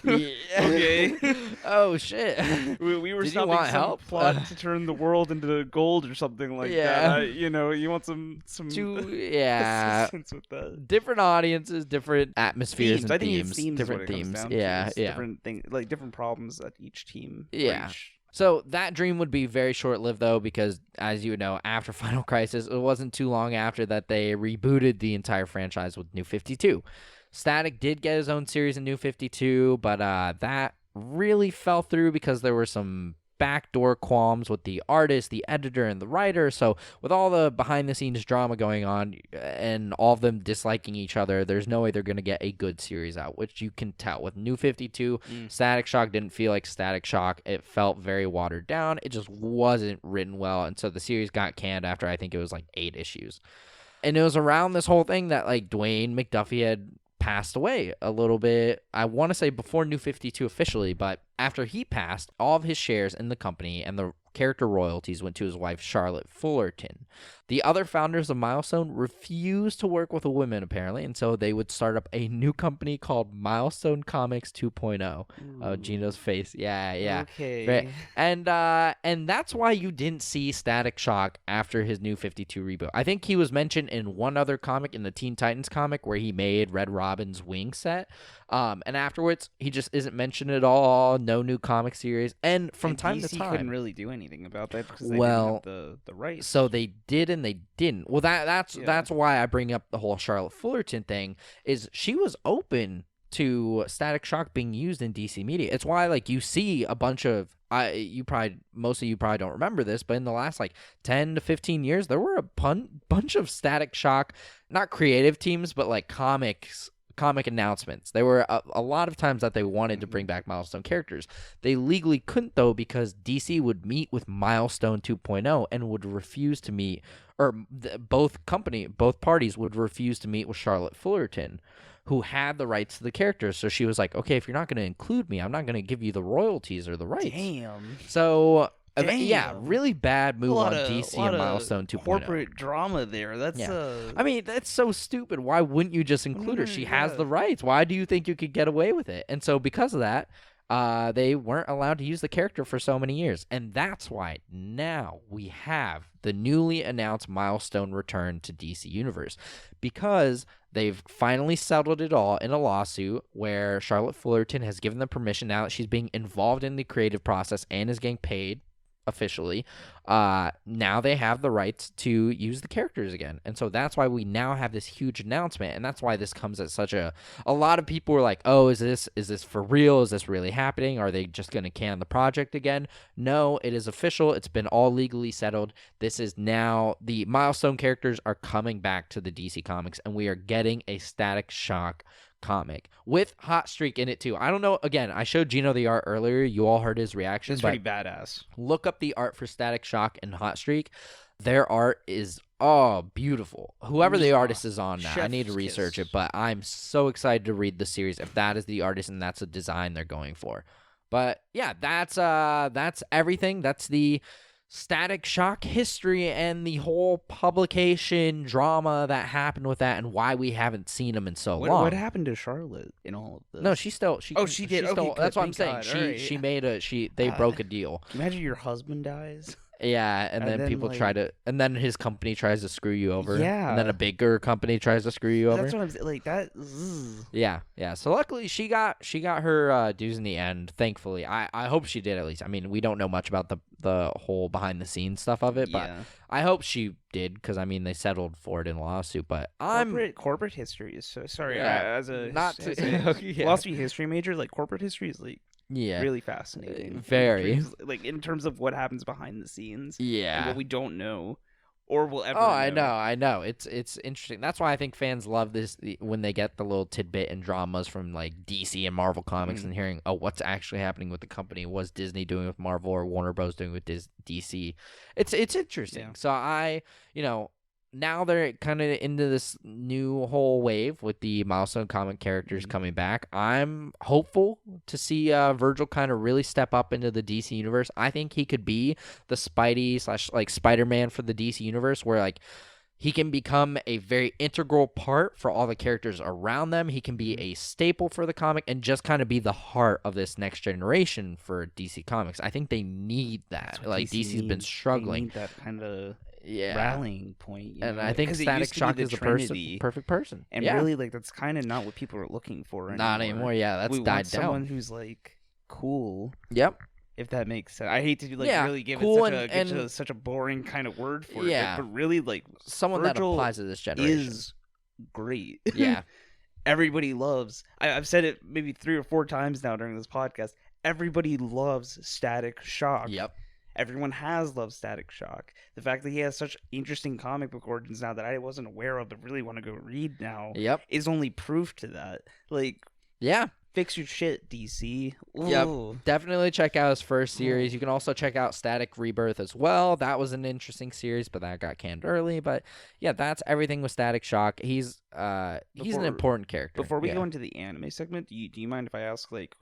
okay, oh shit. We were stopping some plot to turn the world into gold or something like that. You know, you want some assistance with that. Different audiences, different atmospheres and I think themes. It's themes different themes. Yeah. Different things, like different problems that each team. Yeah. So that dream would be very short-lived, though, because, as you know, after Final Crisis, it wasn't too long after that they rebooted the entire franchise with New 52. Static did get his own series in New 52, but that really fell through because there were some backdoor qualms with the artist, the editor, and the writer. So with all the behind-the-scenes drama going on and all of them disliking each other, there's no way they're going to get a good series out, which you can tell. With New 52, Static Shock didn't feel like Static Shock. It felt very watered down. It just wasn't written well, and so the series got canned after I think it was like 8 issues. And it was around this whole thing that like Dwayne McDuffie had passed away a little bit. I want to say before New 52 officially, but after he passed, all of his shares in the company and the character royalties went to his wife, Charlotte Fullerton. The other founders of Milestone refused to work with a woman, apparently, and so they would start up a new company called Milestone Comics 2.0. Oh, Gino's face. Yeah. Okay. Right. And that's why you didn't see Static Shock after his New 52 reboot. I think he was mentioned in one other comic, in the Teen Titans comic, where he made Red Robin's wing set. And afterwards, he just isn't mentioned at all. No new comic series. And from time DC to time, couldn't really do anything about that because they didn't have the rights. So they did and they didn't. Well, that's why I bring up the whole Charlotte Fullerton thing. Is she was open to Static Shock being used in DC media. It's why like you see a bunch of most of you probably don't remember this, but in the last like 10 to 15 years, there were a bunch of Static Shock, not creative teams, but like comic announcements. There were a lot of times that they wanted to bring back Milestone characters. They legally couldn't, though, because DC would meet with Milestone 2.0 and would refuse to meet, or both parties would refuse to meet with Charlotte Fullerton, who had the rights to the characters. So she was like, okay, if you're not going to include me, I'm not going to give you the royalties or the rights. Damn. So Damn. Yeah, really bad move on DC and Milestone 2.0. Corporate drama there. That's I mean, that's so stupid. Why wouldn't you just include her? She has the rights. Why do you think you could get away with it? And so because of that, they weren't allowed to use the character for so many years. And that's why now we have the newly announced Milestone return to DC Universe, because they've finally settled it all in a lawsuit where Charlotte Fullerton has given them permission now that she's being involved in the creative process and is getting paid officially. Now they have the rights to use the characters again, and so that's why we now have this huge announcement, and that's why this comes at such a lot of people were like, oh, is this for real? Is this really happening? Are they just going to can the project again? No, it is official. It's been all legally settled. This is now, the Milestone characters are coming back to the DC Comics, and we are getting a Static Shock comic with Hot Streak in it too. I don't know, again, I showed Gino the art earlier. You all heard his reaction. It's pretty badass. Look up the art for Static Shock and Hot Streak. Their art is beautiful. Whoever the artist is on now, I need to research it, but I'm so excited to read the series if that is the artist and that's a design they're going for. But yeah, that's everything. That's the Static Shock history and the whole publication drama that happened with that, and why we haven't seen them in so long. What happened to Charlotte in all of this? No, she did. She still, that's what I'm saying. God. She made they broke a deal. Imagine your husband dies. Yeah, and then people try to, and then his company tries to screw you over. Yeah, and then a bigger company tries to screw you over. That's what I'm saying. Like that. Yeah. So luckily she got her dues in the end. Thankfully, I hope she did at least. I mean, we don't know much about the whole behind the scenes stuff of it, but I hope she did, because I mean they settled for it in a lawsuit. But corporate history is so sorry. As a philosophy history major, like corporate history is like. Yeah, really fascinating. Very, like in terms of what happens behind the scenes. Yeah, and what we don't know, or will ever. Oh, know. I know. It's interesting. That's why I think fans love this when they get the little tidbit and dramas from like DC and Marvel comics and hearing, oh, what's actually happening with the company? What's Disney doing with Marvel or Warner Bros. Doing with DC? It's interesting. Yeah. So now they're kind of into this new whole wave with the Milestone comic characters coming back. I'm hopeful to see Virgil kind of really step up into the DC universe. I think he could be the Spidey / like Spider-Man for the DC universe, where like he can become a very integral part for all the characters around them. He can be a staple for the comic and just kind of be the heart of this next generation for DC Comics. I think they need that. Like DC's been struggling. They need that kind of rallying point, and I think Static Shock is the perfect person, and really like that's kind of not what people are looking for anymore. Not anymore. Yeah, that's died down. Someone who's like cool. Yep. If that makes sense. I hate to really give cool it such a boring kind of word for it, but really like someone Virgil that applies to this generation is great. Yeah. Everybody loves. I've said it maybe 3 or 4 times now during this podcast. everybody loves Static Shock. Yep. Everyone has loved Static Shock. The fact that he has such interesting comic book origins now that I wasn't aware of but really want to go read now Yep. is only proof to that. Like, Yeah. fix your shit, DC. Yep. Ooh. Definitely check out his first series. You can also check out Static Rebirth as well. That was an interesting series, but that got canned early. But yeah, that's everything with Static Shock. He's an important character. Before we go into the anime segment, do you mind if I ask, like,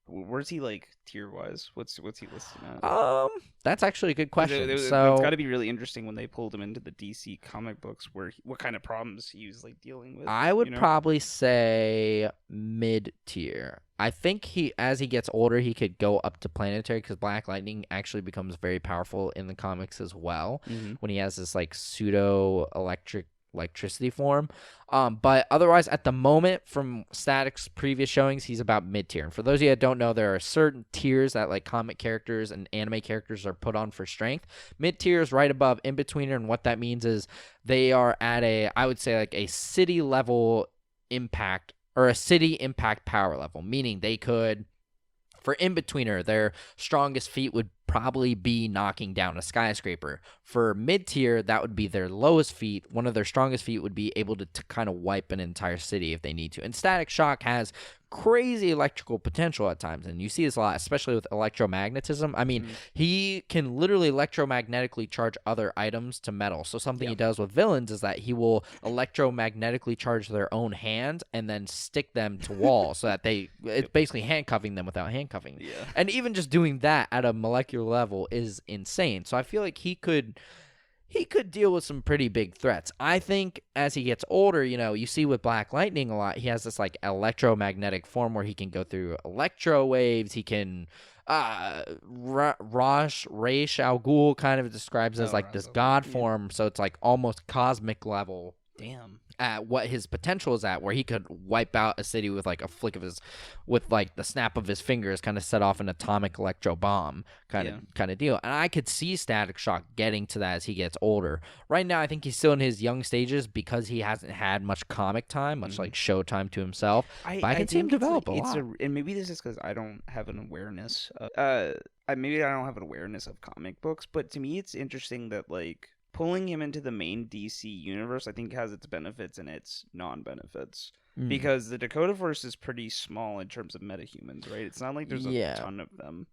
where's he, like, tier-wise? What's he listed at? That's actually a good question. It's So got to be really interesting when they pulled him into the DC comic books, what kind of problems he was, like, dealing with. I would probably say mid-tier. I think as he gets older, he could go up to planetary because Black Lightning actually becomes very powerful in the comics as well when he has this, like, pseudo electricity form. But otherwise, at the moment, from Static's previous showings, he's about mid-tier. And for those of you that don't know, there are certain tiers that, like, comic characters and anime characters are put on for strength. Mid-tier is right above in-betweener, and what that means is they are at I would say, like, a city level impact, or a city impact power level, meaning they could, for in-betweener, their strongest feat would probably be knocking down a skyscraper. For mid-tier, that would be their lowest feat. One of their strongest feat would be able to kind of wipe an entire city if they need to. And Static Shock has crazy electrical potential at times, and you see this a lot, especially with electromagnetism. I mean, he can literally electromagnetically charge other items to metal. So something he does with villains is that he will electromagnetically charge their own hands and then stick them to walls so that it's basically handcuffing them without handcuffing. Yeah. And even just doing that at a molecular level is insane. So I feel like he could deal with some pretty big threats. I think as he gets older, you see with Black Lightning a lot, he has this, like, electromagnetic form where he can go through electro waves. He can Ra's al Ghul kind of describes as like this god form, so it's like almost cosmic level. Damn. At what his potential is at, where he could wipe out a city with, like, a flick of with like the snap of his fingers, kind of set off an atomic electro bomb kind of deal. And I could see Static Shock getting to that as he gets older. Right now, I think he's still in his young stages because he hasn't had much comic time, much like show time to himself. But I can see him develop a lot. And maybe this is because I don't have an awareness. Maybe I don't have an awareness of comic books, but to me, it's interesting that, like, pulling him into the main DC universe, I think, has its benefits and its non-benefits. Because the Dakotaverse is pretty small in terms of metahumans, right? It's not like there's a ton of them.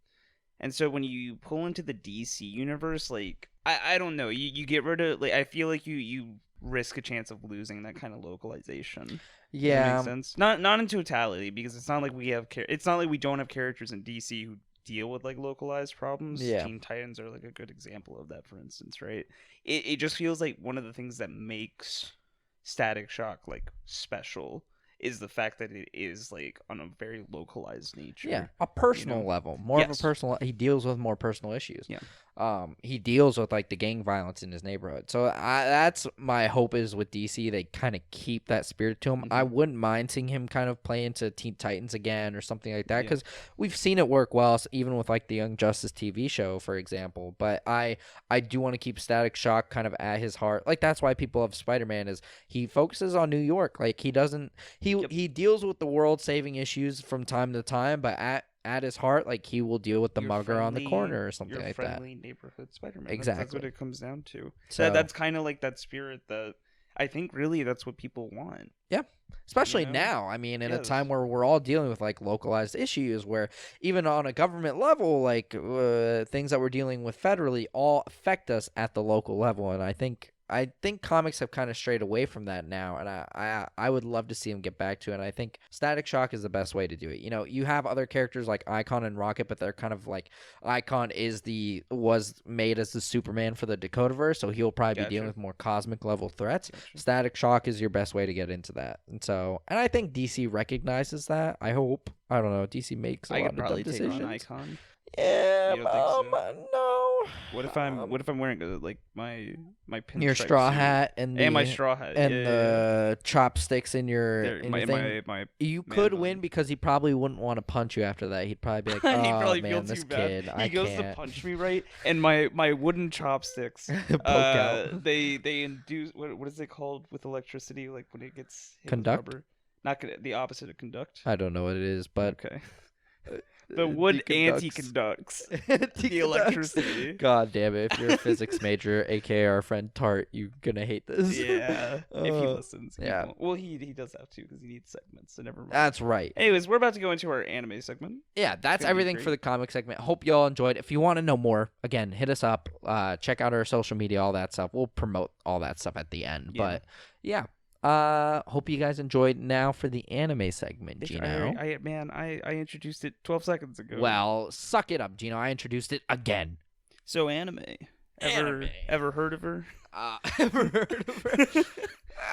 And so when you pull into the DC universe, like, I don't know, you get rid of, like, I feel like you risk a chance of losing that kind of localization. Yeah. Does that make sense? Not in totality, because it's not like we don't have characters in DC who deal with, like, localized problems. Yeah. Teen Titans are, like, a good example of that, for instance, right? It just feels like one of the things that makes Static Shock, like, special is the fact that it is, like, on a very localized nature. Yeah, a personal level. More of a personal... He deals with more personal issues. Yeah. He deals with, like, the gang violence in his neighborhood. So that's my hope is with DC. They kind of keep that spirit to him. I wouldn't mind seeing him kind of play into Teen Titans again or something like that, because we've seen it work well, even with, like, the Young Justice TV show, for example. But I do want to keep Static Shock kind of at his heart. Like, that's why people love Spider-Man, is he focuses on New York. Like, he doesn't... He deals with the world-saving issues from time to time, but at his heart, like, he will deal with the mugger on the corner or something like that. Friendly neighborhood Spider-Man. Exactly. That's what it comes down to. So that's kind of like that spirit that I think really that's what people want. Yeah. Especially now. I mean, in a time where we're all dealing with, like, localized issues, where even on a government level, like, things that we're dealing with federally all affect us at the local level. And I think comics have kind of strayed away from that now, and I would love to see him get back to it. And I think Static Shock is the best way to do it. You have other characters like Icon and Rocket, but they're kind of like, Icon was made as the Superman for the Dakotaverse, so he'll probably be dealing with more cosmic level threats. Static Shock is your best way to get into that, and I think DC recognizes that. I hope. I don't know. DC makes a lot of dumb decisions. On Icon. Yeah, no. What if I'm wearing like my pinstripe your straw suit hat and my straw hat and the chopsticks in your my you could win because he probably wouldn't want to punch you after that. He'd probably be like, he'd "Oh probably man, feel this too bad." kid, he goes can't. to punch me right, and my wooden chopsticks poke out. They induce what is it called with electricity, like when it gets hit conduct. With rubber? Not the opposite of conduct. I don't know what it is, but okay. The wood deconducts. anti-conducts the Deconducts. electricity. God damn it! If you're a physics major, aka our friend Tart, you're gonna hate this. Yeah, if he listens. yeah. Well, he does have to because he needs segments. So never mind. That's right. Anyways, we're about to go into our anime segment. Yeah, that's gonna be everything great. for the comic segment. Hope you all enjoyed. If you want to know more, again, hit us up. Check out our social media, all that stuff. We'll promote all that stuff at the end. Yeah. But yeah, hope you guys enjoyed. Now for the anime segment, Gino. I introduced it 12 seconds ago. Well, suck it up, Gino. I introduced it again. So anime. Ever heard of her? Ever heard of her?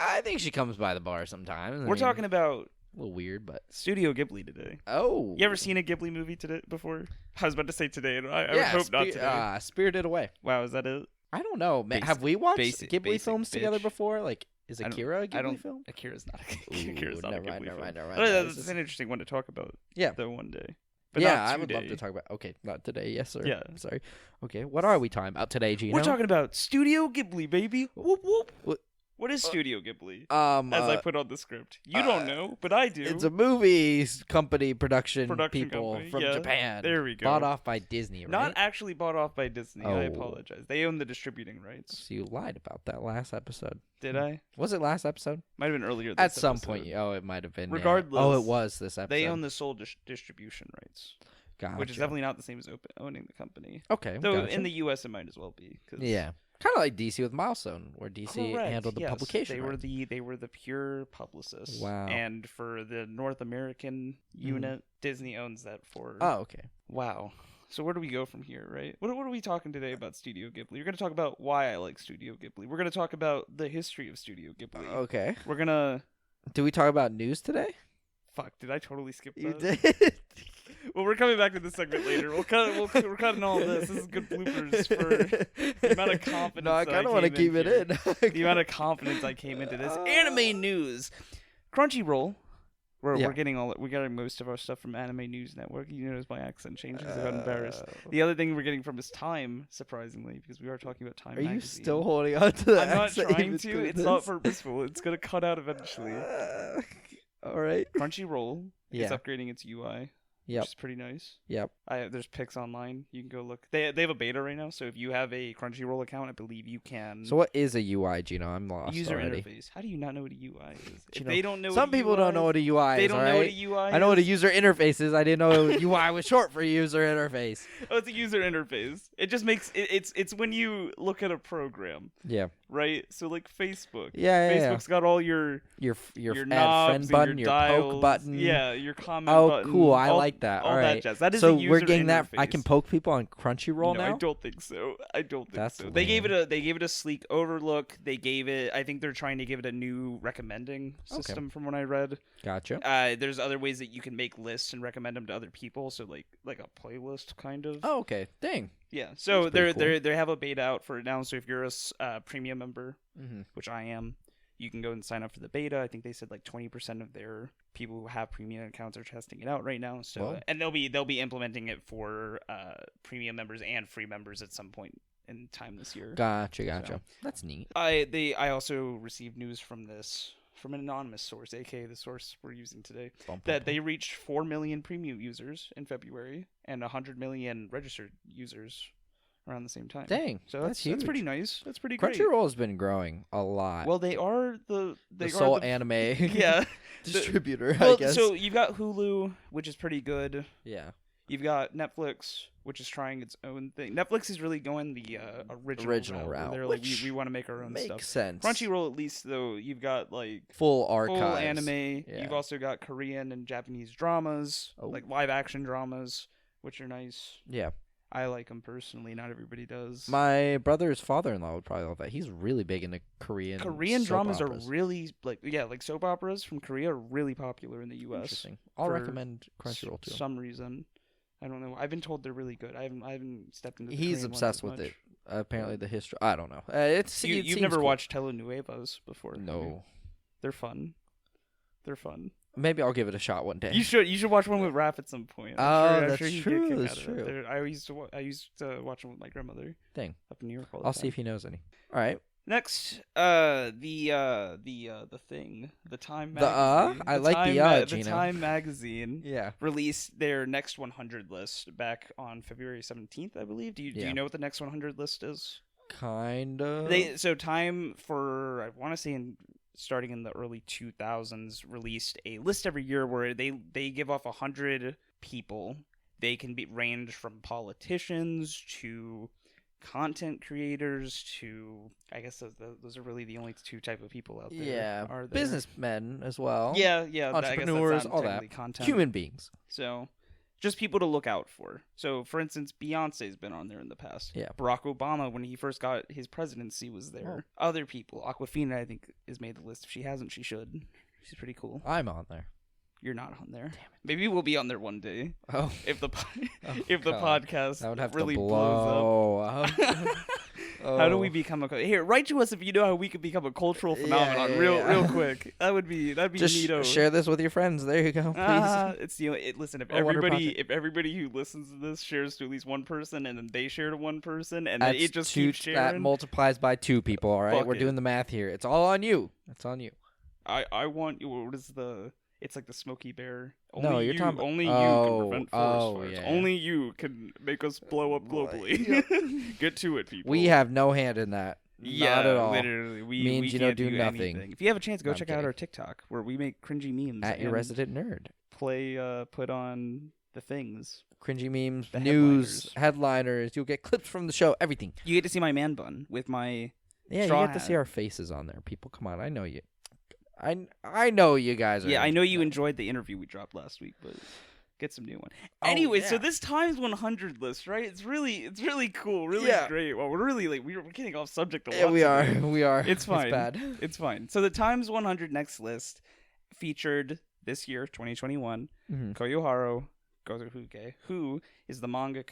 I think she comes by the bar sometimes. We're talking about a little weird, but Studio Ghibli today. oh, You ever seen a Ghibli movie today before? I was about to say today, and I would yeah, hope not today. Spirited Away. Wow, is that it? I don't know. Basic- Have we watched basic- Ghibli basic films together bitch. before? Like, is I don't- Akira a Ghibli I don't. film? Akira's not. Ooh, Akira's not a never Ghibli mind, never film. mind, never Oh, mind. that's This is- an interesting one to talk about. Yeah. Though one day. But yeah, not I would love today. to talk about. Okay, not today. Yes, sir. Yeah. Sorry. Okay, what are we talking about today, Gino? We're talking about Studio Ghibli, baby. Whoop whoop. What- What is Studio Ghibli? As As I put on the script, you don't know, but I do. It's a movie company production Production people company, from yeah. Japan. There we go. Bought off by Disney, right? Not actually bought off by Disney. I Oh. apologize. They own the distributing rights. So you lied about that last episode. Did I? Was it last episode? Might have been earlier. At This some episode. point. Oh, it might have been. Regardless, Oh, it was this episode. They own the sole distribution rights, Gotcha. which is definitely not the same as owning the company. Okay. Though gotcha. in the U.S. it might as well be. 'Cause Yeah. Kind of like DC with Milestone, where DC Correct, handled the yes. publication. They were rights. they were the pure publicists. Wow. And for the North American unit, Disney owns that for. Oh, okay. Wow. So where do we go from here, right? What are we talking today about Studio Ghibli? We're going to talk about why I like Studio Ghibli. We're going to talk about the history of Studio Ghibli. Okay. We're going to... Do we talk about news today? Fuck, did I totally skip that? You did. Well, we're coming back to this segment later. We're cutting all this. This is good bloopers for the amount of confidence. No, I kind of want to keep it in. The amount of confidence I came into this. Anime news. Crunchyroll. We're getting most of our stuff from Anime News Network. You notice my accent changes. I got embarrassed. The other thing we're getting from is Time, surprisingly, because we are talking about Time. Are you magazine. still holding on to that? I'm not accent trying even to. through It's not this? purposeful. It's gonna cut out eventually. All right. Crunchyroll is Yeah. upgrading its UI. Yep. Which is pretty nice. Yep. There's pics online. You can go look. They have a beta right now, so if you have a Crunchyroll account, I believe you can. So what is a UI, Gino? I'm lost user already. interface. How do you not know what a UI is? If Gino, they don't know. Some what a people UI don't know what a UI They is. don't all know what right? a UI. I know what a is. user interface is. I didn't know UI was short for user interface. Oh, it's a user interface. It just makes it's when you look at a program, Yeah. right? So like Facebook. Yeah. Facebook's got all your Your knobs add friend and button, your your dials. poke button. Yeah, your comment Oh, button. cool. I all- like that. All All that right. jazz. That is So a user we're getting that. I interface. can poke people on Crunchyroll No, now. I don't think so. I don't think That's so. They gave lame. it a sleek overlook. They gave it. I think they're trying to give it a new recommending system, from what I read. Gotcha. There's other ways that you can make lists and recommend them to other people. So like a playlist kind of. Oh, okay. Dang. Yeah. So That's pretty they have a beta out for it now. So if you're a premium member, Mm-hmm. which I am, you can go and sign up for the beta. I think they said like 20% of their people who have premium accounts are testing it out right now. So Whoa. and they'll be implementing it for premium members and free members at some point in time this year. Gotcha. So- That's neat. I also received news from an anonymous source, aka the source we're using today, that they reached 4 million premium users in February and 100 million registered users around the same time. Dang. So that's that's huge. pretty nice. That's pretty great. Crunchyroll has been growing a lot. Well, they are the sole anime yeah distributor, Well, I guess. so you've got Hulu, which is pretty good. yeah. You've got Netflix, which is trying its own thing. Netflix is really going the original route. They're like, which we want to make our own Makes stuff. sense. Crunchyroll, at least, though, you've got like full archives. full anime. Yeah. You've also got Korean and Japanese dramas, Oh. like live action dramas, which are nice. Yeah. I like them personally. Not everybody does. My brother's father-in-law would probably love that. He's really big into Korean soap dramas operas. are really like soap operas from Korea are really popular in the U.S. Interesting. I'll for recommend Crunchyroll too. some reason. I don't know. I've been told they're really good. I haven't stepped into. The He's Korean ones obsessed as with much. it. Apparently, the history. I don't know. It You've seems never cool. watched Telenuevas before? have you? No. They're fun. They're fun. Maybe I'll give it a shot one day. You should watch one with Raph at some point. Oh, I'm sure that's he'd true, Get a kick that's out of it. true. I used to watch them with my grandmother. Dang. Up in New York all the I'll time. see if he knows any. All right. Next, the thing, the Time magazine. I like the Gino. The Time magazine. Yeah. Released their next 100 list back on February 17th, I believe. Do you know what the next 100 list is? Kind of. So Time, for I want to say starting in the early 2000s, released a list every year where they give off 100 people. They can range from politicians to content creators to, I guess those are really the only two type of people out there. Yeah, are there. Businessmen as well. Yeah, entrepreneurs, all that. Content. Human beings. So, just people to look out for. So, for instance, Beyonce's been on there in the past. Yeah. Barack Obama, when he first got his presidency, was there. Oh. Other people. Aquafina, I think, has made the list. If she hasn't, she should. She's pretty cool. I'm on there. You're not on there. Damn it. Maybe we'll be on there one day. Oh, if the the podcast that would have really to blows up. Oh. How do we become here? Write to us if you know how we could become a cultural phenomenon real quick. That'd be just neato. Share this with your friends. There you go. Please. It's listen, if everybody who listens to this shares to at least one person, and then they share to one person, and then it just keeps sharing. That multiplies by 2 people. All right, we're doing the math here. It's all on you. It's on you. I want you. What is the? It's like the Smokey Bear. Only you can prevent forest fires. Yeah. Only you can make us blow up globally. Get to it, people. We have no hand in that. Not at all. Literally. Me and Gino do nothing. Anything. If you have a chance, go check out our TikTok where we make cringy memes. At your resident nerd. Put on the things. Cringy memes, the news, headliners. You'll get clips from the show, everything. You get to see my man bun with my you straw get to see our faces on there. People, come on. I know you. I know you guys are. Yeah, I know you enjoyed the interview we dropped last week, but get some new one. Anyway, so this Times 100 list, right? It's really cool, really great. Well, we're really we're getting off subject a lot. Yeah, we are. It's fine. It's bad. It's fine. So the Times 100 next list featured this year, 2021, Koyoharu Gozuhuge, who is the manga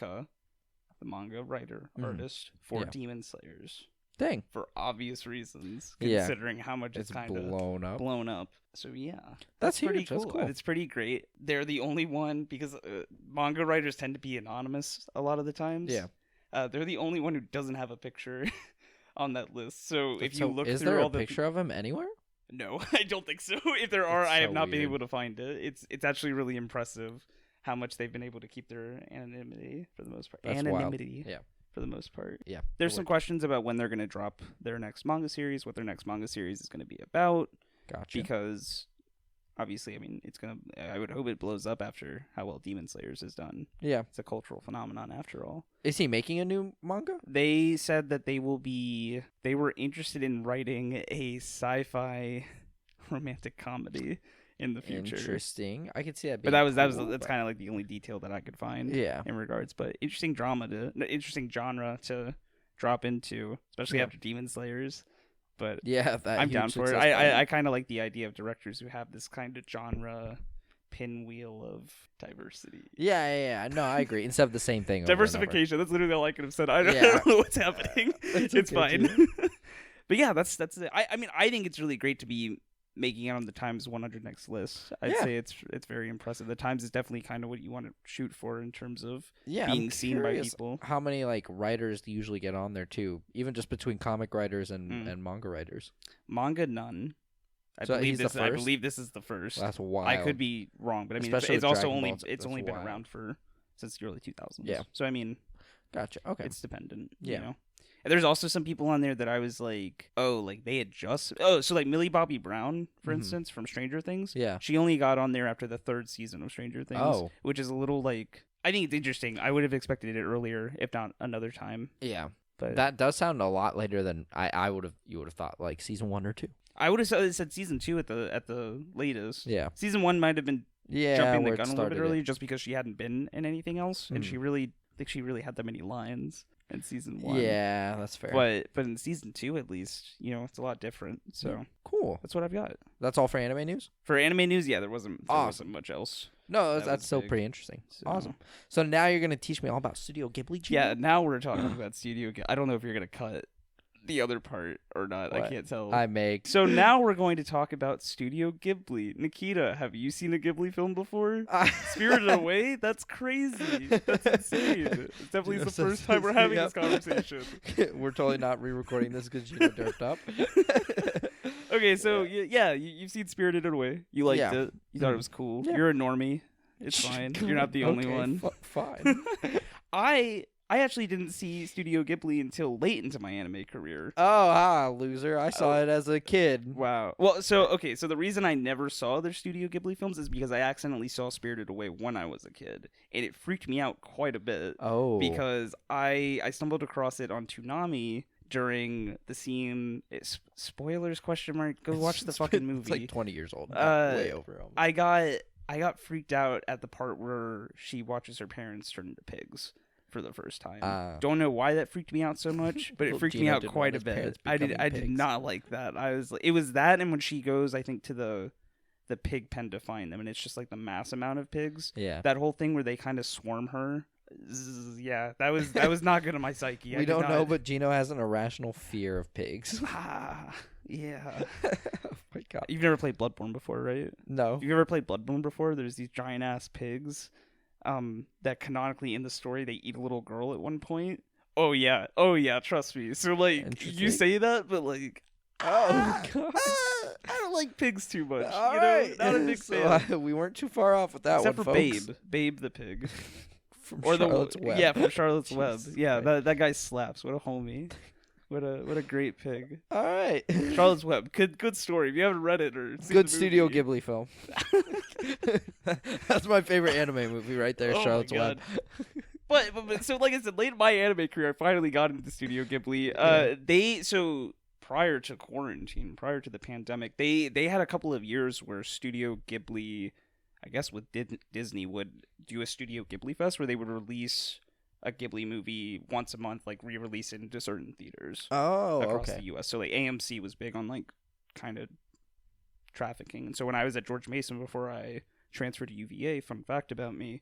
writer, artist for Demon Slayers. Dang. For obvious reasons, considering how much it's kind of blown up. So that's pretty cool. That's cool. It's pretty great. They're the only one, because manga writers tend to be anonymous a lot of the times. Yeah. They're the only one who doesn't have a picture on that list. So if you look through all the... Is there a picture of him anywhere? No, I don't think so. If there are, I have not been able to find it. It's actually really impressive how much they've been able to keep their anonymity for the most part. That's anonymity. Wild. Yeah. For the most part. Yeah. There's some questions about when they're going to drop their next manga series, what their next manga series is going to be about. Gotcha. Because obviously, I mean, I would hope it blows up after how well Demon Slayers has done. Yeah. It's a cultural phenomenon after all. Is he making a new manga? They said that they were interested in writing a sci-fi romantic comedy in the future. Interesting. I could see that. But that's kind of like the only detail that I could find. Yeah. In regards, but interesting genre to drop into, especially after Demon Slayers. But I'm down for it. I kind of like the idea of directors who have this kind of genre pinwheel of diversity. Yeah. No, I agree. Instead of the same thing. Diversification. That's literally all I could have said. I don't know what's happening. It's fine. But yeah, that's it. I mean, I think it's really great to be making it on the Times 100 next list. I'd say it's very impressive. The Times is definitely kind of what you want to shoot for in terms of being seen by people. How many writers do you usually get on there too? Even just between comic writers and manga writers. Manga, none. I believe this is the first. That's wild. I could be wrong, but I mean it's also only been around since the early 2000s. Yeah. So I mean, gotcha. Okay. It's dependent. Yeah. You know? And there's also some people on there that I was like, they had just... Oh, so like Millie Bobby Brown, for instance, from Stranger Things. Yeah. She only got on there after the 3rd season of Stranger Things. Which is a little like... I think it's interesting. I would have expected it earlier, if not another time. Yeah. But that does sound a lot later than you would have thought, like season 1 or 2. I would have said season 2 at the latest. Yeah. Season 1 might have been jumping the gun a little bit earlier just because she hadn't been in anything else. And she really had that many lines in season 1. Yeah, that's fair. But in season 2, at least, it's a lot different. So cool. That's what I've got. That's all for anime news? For anime news, there wasn't much else. No, that's still pretty interesting. So. Awesome. So now you're going to teach me all about Studio Ghibli, Gino? Yeah, now we're talking about Studio Ghibli. I don't know if you're going to cut the other part or not. What? I can't tell. I make. So now we're going to talk about Studio Ghibli. Nikita, have you seen a Ghibli film before? Spirited Away? That's crazy. That's insane. It's definitely the first time we're having this conversation. We're totally not re-recording this because Gino derped up. Okay, so yeah, you've seen Spirited Away. You liked it. You thought it was cool. Yeah. You're a normie. It's fine. You're not the only one. Fine. I actually didn't see Studio Ghibli until late into my anime career. Oh, loser. I saw it as a kid. Wow. Well, so the reason I never saw their Studio Ghibli films is because I accidentally saw Spirited Away when I was a kid, and it freaked me out quite a bit. Oh. Because I stumbled across it on Toonami during the scene. Spoilers? ? Go watch the fucking movie. It's like 20 years old. Way over. I got freaked out at the part where she watches her parents turn into pigs for the first time. Don't know why that freaked me out so much, but it freaked me out quite a bit. I did not like that. It was that, and when she goes, I think, to the pig pen to find them, and it's just like the mass amount of pigs. Yeah. That whole thing where they kind of swarm her. Yeah, that was not good on my psyche. We don't know, but Gino has an irrational fear of pigs. Yeah. Oh my god. You've never played Bloodborne before, right? No. You ever played Bloodborne before? There's these giant ass pigs. That canonically in the story they eat a little girl at one point. Oh yeah, trust me. So like you say that, but like, oh god, I don't like pigs too much. All you right. know, not a big fan. We weren't too far off with that Except one, for folks. Babe the pig, From or Charlotte's Web. Yeah, from Charlotte's Web. Jesus Yeah, Christ. that guy slaps. What a homie. What a great pig. All right. Charlotte's Web. Good story. If you haven't read it or seen Good the Studio movie. Ghibli film. That's my favorite anime movie right there, Oh my Charlotte's God. Web. But so like I said, late in my anime career, I finally got into Studio Ghibli. Prior to quarantine, prior to the pandemic, they had a couple of years where Studio Ghibli, I guess with Disney, would do a Studio Ghibli Fest where they would release a Ghibli movie once a month, like re-release it into certain theaters across the U.S. So like AMC was big on like kind of trafficking, and so when I was at George Mason before I transferred to UVA, fun fact about me,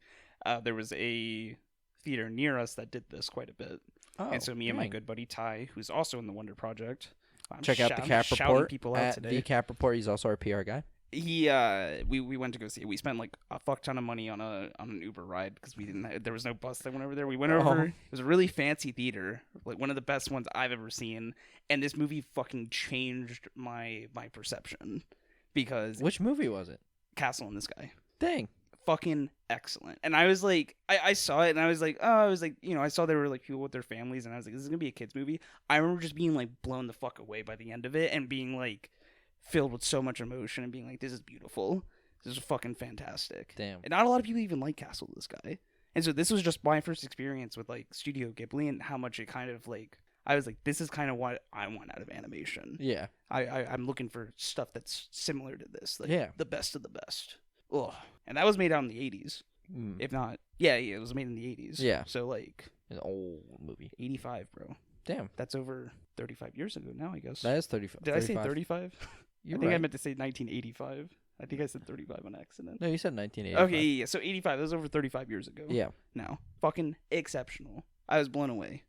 there was a theater near us that did this quite a bit. And so me and my good buddy Ty, who's also in the Wonder Project, check out the Cap Report at the Cap Report. He's also our PR guy. We went to go see it. We spent like a fuck ton of money on an Uber ride because there was no bus that went over there. We went over. It was a really fancy theater, like one of the best ones I've ever seen. And this movie fucking changed my perception because Which movie was it? Castle in the Sky. Dang. Fucking excellent. And I was like, I saw it and I was like, I saw there were like people with their families and I was like, this is gonna be a kid's movie. I remember just being like blown the fuck away by the end of it and being like filled with so much emotion and being like, this is beautiful. This is fucking fantastic. Damn. And not a lot of people even like Castle in the Sky. And so this was just my first experience with like Studio Ghibli and how much it kind of like, I was like, this is kind of what I want out of animation. Yeah. I'm looking for stuff that's similar to this. Like, yeah. The best of the best. Ugh. And that was made out in the 80s. If not, yeah, it was made in the 80s. Yeah. So like, an old movie. 85, bro. Damn. That's over 35 years ago now, I guess. That is 35. Did 35. I say 35? You're I think right. I meant to say 1985. I think I said 35 on accident. No, you said 1985. Okay, yeah. So 85. That was over 35 years ago. Yeah. Now, fucking exceptional. I was blown away.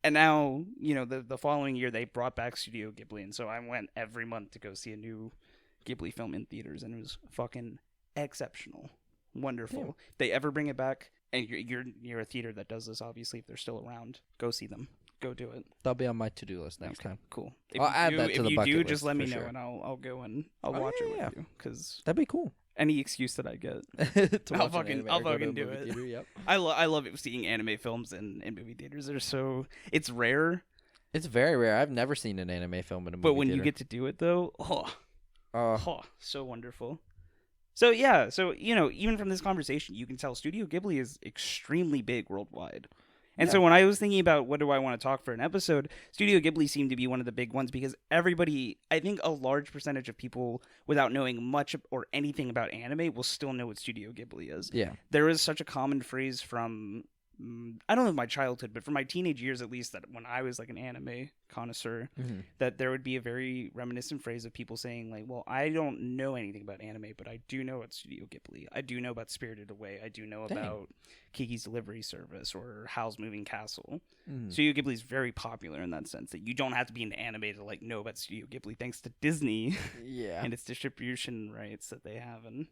And now, the following year they brought back Studio Ghibli, and so I went every month to go see a new Ghibli film in theaters, and it was fucking exceptional. Wonderful. Yeah. If they ever bring it back, and you're a theater that does this, obviously, if they're still around, go see them. Go do it. That'll be on my to-do list next time. Cool. I'll add that to the bucket list. If you do, just let me know, sure. and I'll go and I'll watch it with you. Because that'd be cool. Any excuse that I get, I'll fucking do it. Theater, yep. I love it seeing anime films in movie theaters. It's rare. It's very rare. I've never seen an anime film in a movie But when theater. you get to do it though, so wonderful. So yeah, even from this conversation, you can tell Studio Ghibli is extremely big worldwide. And so when I was thinking about what do I want to talk for an episode, Studio Ghibli seemed to be one of the big ones because everybody, I think a large percentage of people without knowing much or anything about anime will still know what Studio Ghibli is. Yeah. There is such a common phrase from I don't know my childhood, but from my teenage years at least, that when I was like an anime connoisseur, that there would be a very reminiscent phrase of people saying like, well, I don't know anything about anime, but I do know about Studio Ghibli. I do know about Spirited Away. I do know about Kiki's Delivery Service or Howl's Moving Castle. Studio Ghibli is very popular in that sense, that you don't have to be into anime to like know about Studio Ghibli, thanks to Disney and its distribution rights that they have and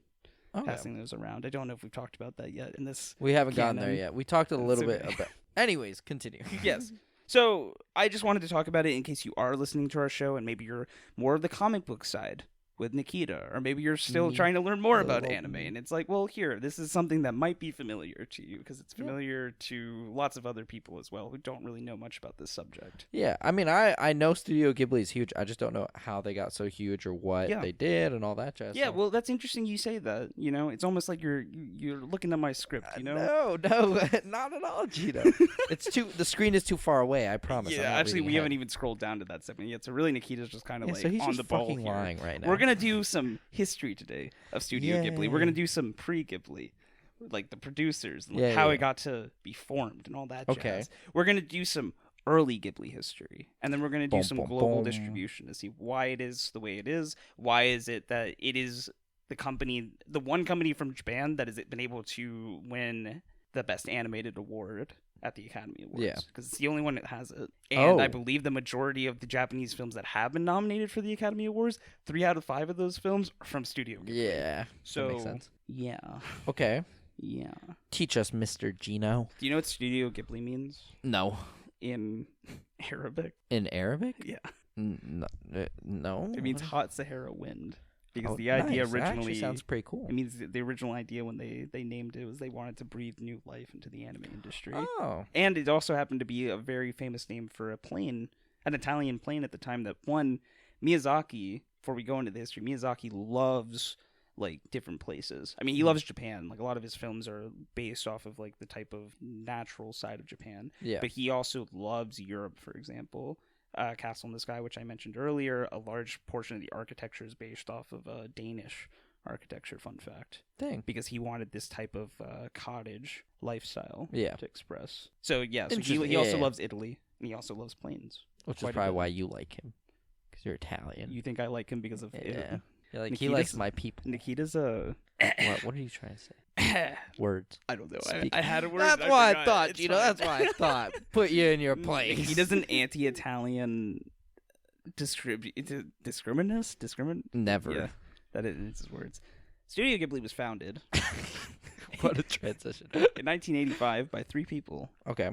passing those around. I don't know if we've talked about that yet in this. We haven't gotten there yet. We talked a little bit about. Anyways, continue. Yes. So I just wanted to talk about it in case you are listening to our show and maybe you're more of the comic book side with Nikita, or maybe you're still trying to learn more about anime, and it's like, well, here, this is something that might be familiar to you because it's familiar to lots of other people as well who don't really know much about this subject. Yeah, I mean, I know Studio Ghibli is huge. I just don't know how they got so huge or what they did and all that jazz. Yeah, well, that's interesting you say that. You know, it's almost like you're looking at my script. You know, no, not at all, Gino. The screen is too far away. I promise. Yeah, actually, we haven't even scrolled down to that segment yet. So really, Nikita's just kind of like so he's on just the ball fucking here. lying right now. We're gonna do some history today of Studio Ghibli. We're gonna do some pre-Ghibli, like the producers and how it got to be formed and all that jazz. We're gonna do some early Ghibli history, and then we're gonna do some global distribution to see why it is the way it is. Why is it that it is the one company from Japan that has been able to win the Best Animated Award at the Academy Awards, because it's the only one that has it. And I believe the majority of the Japanese films that have been nominated for the Academy Awards, 3 out of 5 of those films are from Studio Ghibli. Yeah, so that makes sense. Yeah. Okay. Yeah. Teach us, Mr. Gino. Do you know what Studio Ghibli means? No. In Arabic? In Arabic? Yeah. No. It means hot Sahara wind. Because the idea originally... That actually sounds pretty cool. It means the original idea when they named it was they wanted to breathe new life into the anime industry. Oh. And it also happened to be a very famous name for a plane, an Italian plane at the time that Miyazaki, before we go into the history, Miyazaki loves like different places. I mean, he loves Japan. Like a lot of his films are based off of like the type of natural side of Japan. Yeah. But he also loves Europe, for example. Castle in the Sky, which I mentioned earlier, a large portion of the architecture is based off of Danish architecture, fun fact. Dang. Because he wanted this type of cottage lifestyle to express. So, yeah, so he also loves Italy, and he also loves planes. Which is probably why you like him, because you're Italian. You think I like him because of Italy? Yeah, like he likes my people. Nikita's a... What are you trying to say? Words. I don't know. I had a word. That's why I thought, Gino. That's why I thought. Put you in your place. He does an anti-Italian discriminus? Never. Yeah, that is his words. Studio Ghibli was founded. What a transition. In 1985 by 3 people. Okay.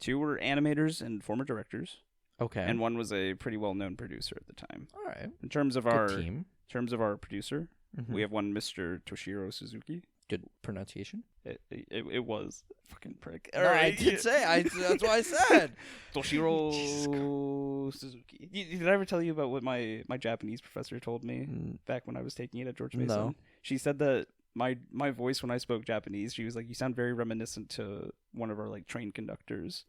2 were animators and former directors. Okay. And 1 was a pretty well-known producer at the time. All right. In terms of team. In terms of our producer, we have one Mr. Toshiro Suzuki. Good pronunciation. It was fucking prick. All right, I did say. That's what I said. Toshiro Suzuki. Did I ever tell you about what my Japanese professor told me back when I was taking it at George Mason? No. She said that my voice when I spoke Japanese, she was like, you sound very reminiscent to one of our like train conductors.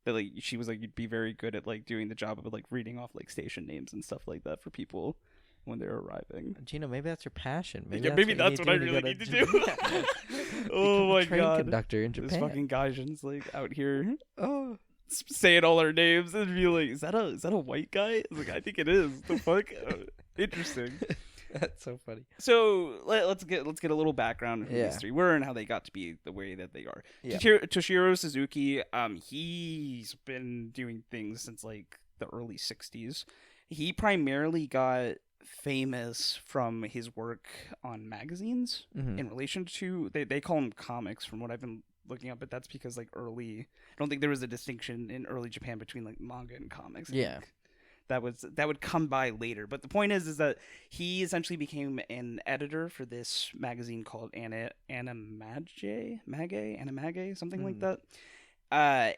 That like she was like, you'd be very good at like doing the job of like reading off like station names and stuff like that for people when they're arriving. Gino, maybe that's your passion. Maybe that's what I really need to do. Oh my train god! Conductor in Japan. This fucking Gaijin's like out here, saying all our names and be like, "Is that a white guy?" I was like, I think it is. The fuck? Interesting. That's so funny. So let's get a little background from history, where and how they got to be the way that they are. Yeah. Toshiro Suzuki, he's been doing things since like the early '60s. He primarily got famous from his work on magazines in relation to they call them comics from what I've been looking up, but that's because like I don't think there was a distinction in early Japan between like manga and comics. That would come by later, but the point is that he essentially became an editor for this magazine called Animage, something like that,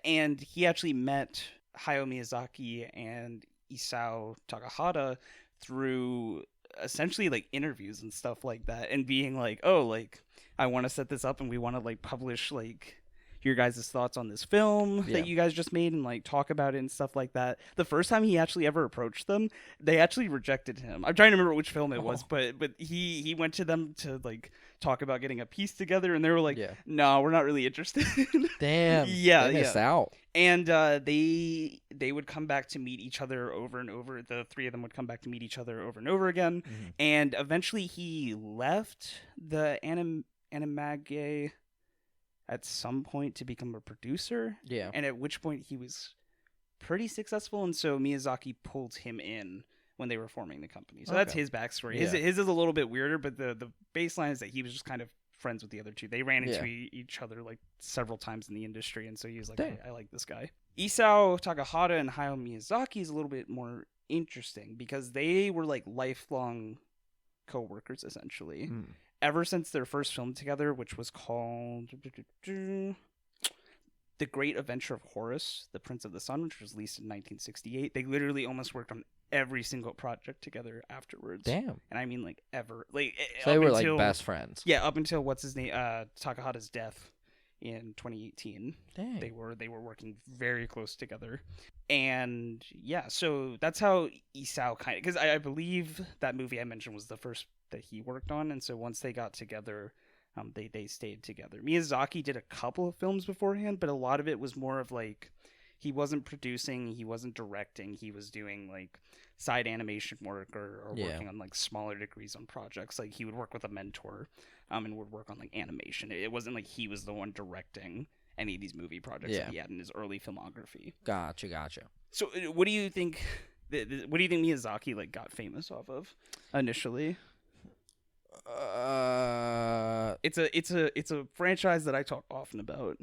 and he actually met Hayao Miyazaki and Isao Takahata through essentially like interviews and stuff like that, and being like, oh, like I want to set this up and we want to like publish like your guys' thoughts on this film Yeah. that you guys just made and like talk about it and stuff like that. The first time he actually ever approached them, they actually rejected him. I'm trying to remember which film it was, but he went to them to like talk about getting a piece together, and they were like, no, we're not really interested. Damn. Yeah, they missed out. And they would come back to meet each other over and over. The three of them would come back to meet each other over and over again. And eventually he left the Animage at some point to become a producer. Yeah. And at which point he was pretty successful. And so Miyazaki pulled him in when they were forming the company. So that's his backstory. His is a little bit weirder, but the baseline is that he was just kind of friends with the other two. They ran into each other like several times in the industry, and so he was like, I like this guy. Isao Takahata and Hayao Miyazaki is a little bit more interesting because they were like lifelong co-workers essentially. Ever since their first film together, which was called The Great Adventure of Horus, the Prince of the Sun, which was released in 1968. They literally almost worked on every single project together afterwards. Damn. And I mean like ever. Like so they were like best friends. Yeah, up until what's his name, Takahata's death in 2018. Dang. They were working very close together. And yeah, so that's how Isao kind of, because I believe that movie I mentioned was the first that he worked on, and so once they got together, they stayed together. Miyazaki did a couple of films beforehand, but a lot of it was more of like, he wasn't producing, he wasn't directing, he was doing like side animation work or working on like smaller degrees on projects. Like he would work with a mentor and would work on like animation. It wasn't like he was the one directing any of these movie projects that he had in his early filmography. Gotcha. So what do you think Miyazaki like got famous off of initially? It's a franchise that I talk often about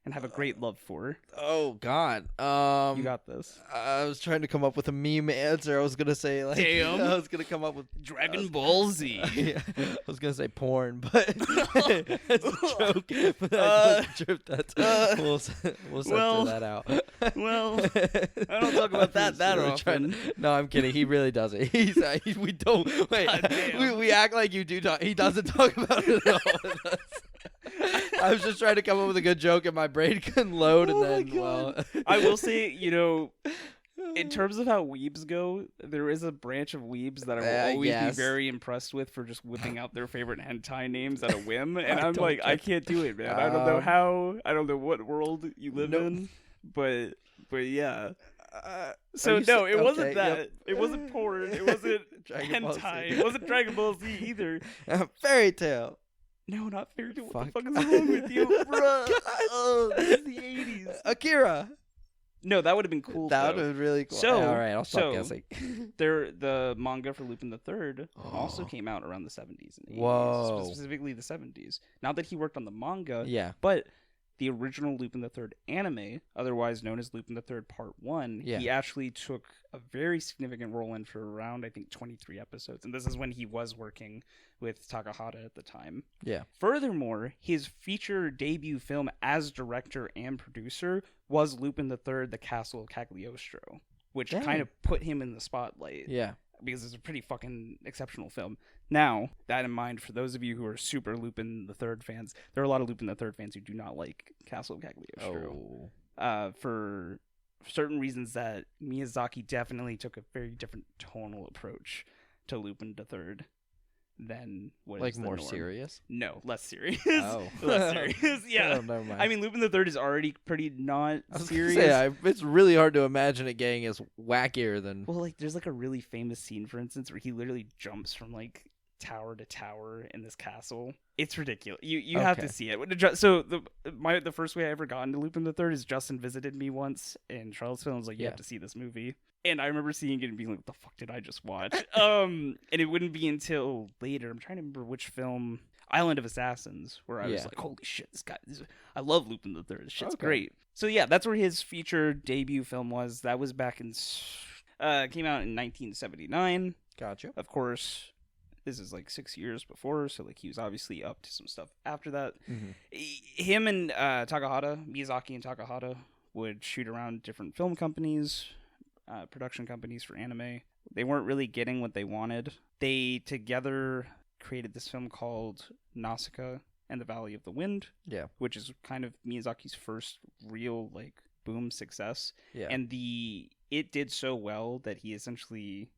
and have a great love for. Oh God. You got this. I was trying to come up with a meme answer. I was gonna say like Damn. I was gonna come up with Dragon Ball Z. Yeah, I was gonna say porn, but that's a joke. But I just tripped that. We'll censor that out. Well, I don't talk about that often. No, I'm kidding. He really doesn't. We don't. Wait. We act like you do talk. He doesn't talk about it at all. I was just trying to come up with a good joke, and my brain couldn't load. And then, well, I will say, in terms of how weebs go, there is a branch of weebs that I will always be very impressed with for just whipping out their favorite hentai names at a whim. And I'm like, I can't do it, man. I don't know how. I don't know what world you live in, but yeah. So no, it wasn't that. Yep. It wasn't porn. It wasn't hentai. It wasn't Dragon Ball Z either. Fairy Tale. No, not Fairy Tale. What the fuck is wrong with you, bro? Oh, this is the 80s. Akira. No, that would have been cool. That would have been really cool. So, all right, I'll stop guessing. The manga for Lupin the Third also came out around the 70s and 80s. Whoa. Specifically the 70s. Not that he worked on the manga. Yeah. But the original Lupin the Third anime, otherwise known as Lupin the Third Part 1, he actually took a very significant role in for around, I think, 23 episodes. And this is when he was working with Takahata at the time. Yeah. Furthermore, his feature debut film as director and producer was Lupin the Third, The Castle of Cagliostro, which kind of put him in the spotlight. Yeah. Because it's a pretty fucking exceptional film. Now, that in mind, for those of you who are super Lupin the Third fans, there are a lot of Lupin the Third fans who do not like Castle of Cagliostro. For certain reasons that Miyazaki definitely took a very different tonal approach to Lupin the Third than what like is the more norm. Serious? No, less serious. Oh. Less serious. Yeah. Oh, never mind. I mean, Lupin the Third is already pretty not serious. It's really hard to imagine it getting as wackier than. Well, like, there's like a really famous scene, for instance, where he literally jumps from like tower to tower in this castle. It's ridiculous. You have to see it. So the first way I ever got into Lupin the Third is Justin visited me once in Charlottesville and was like, you have to see this movie. And I remember seeing it and being like, what the fuck did I just watch? And it wouldn't be until later, I'm trying to remember which film, Island of Assassins, where I was like, holy shit, I love Lupin the Third. This shit's great. So yeah, that's where his feature debut film was. That was back in, came out in 1979. Gotcha. Of course, this is like 6 years before, so like he was obviously up to some stuff after that. Mm-hmm. Him and Miyazaki and Takahata would shoot around different film companies, production companies for anime. They weren't really getting what they wanted. They together created this film called Nausicaa, and the Valley of the Wind, Yeah. which is kind of Miyazaki's first real like boom success. Yeah. And it did so well that he essentially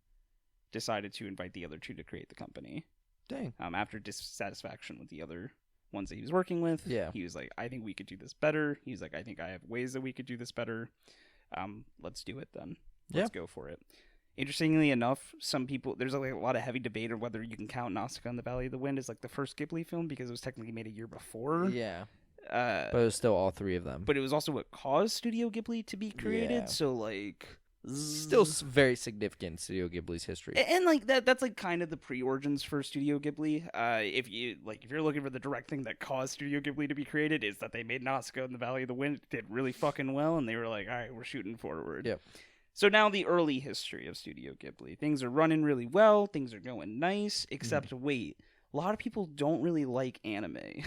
decided to invite the other two to create the company. Dang. After dissatisfaction with the other ones that he was working with, Yeah. he was like, I think we could do this better. He was like, I think I have ways that we could do this better. Let's do it then. Let's go for it. Interestingly enough, some people, there's like a lot of heavy debate on whether you can count Nausicaa and the Valley of the Wind as like the first Ghibli film because it was technically made a year before. Yeah. But it was still all three of them. But it was also what caused Studio Ghibli to be created. Yeah. So like, still very significant in Studio Ghibli's history. And like that's like kind of the pre-origins for Studio Ghibli. If you're looking for the direct thing that caused Studio Ghibli to be created, is that they made Nausicaa and the Valley of the Wind. It did really fucking well, and they were like, all right, we're shooting forward. Yep. So now the early history of Studio Ghibli. Things are running really well. Things are going nice. Except, wait, a lot of people don't really like anime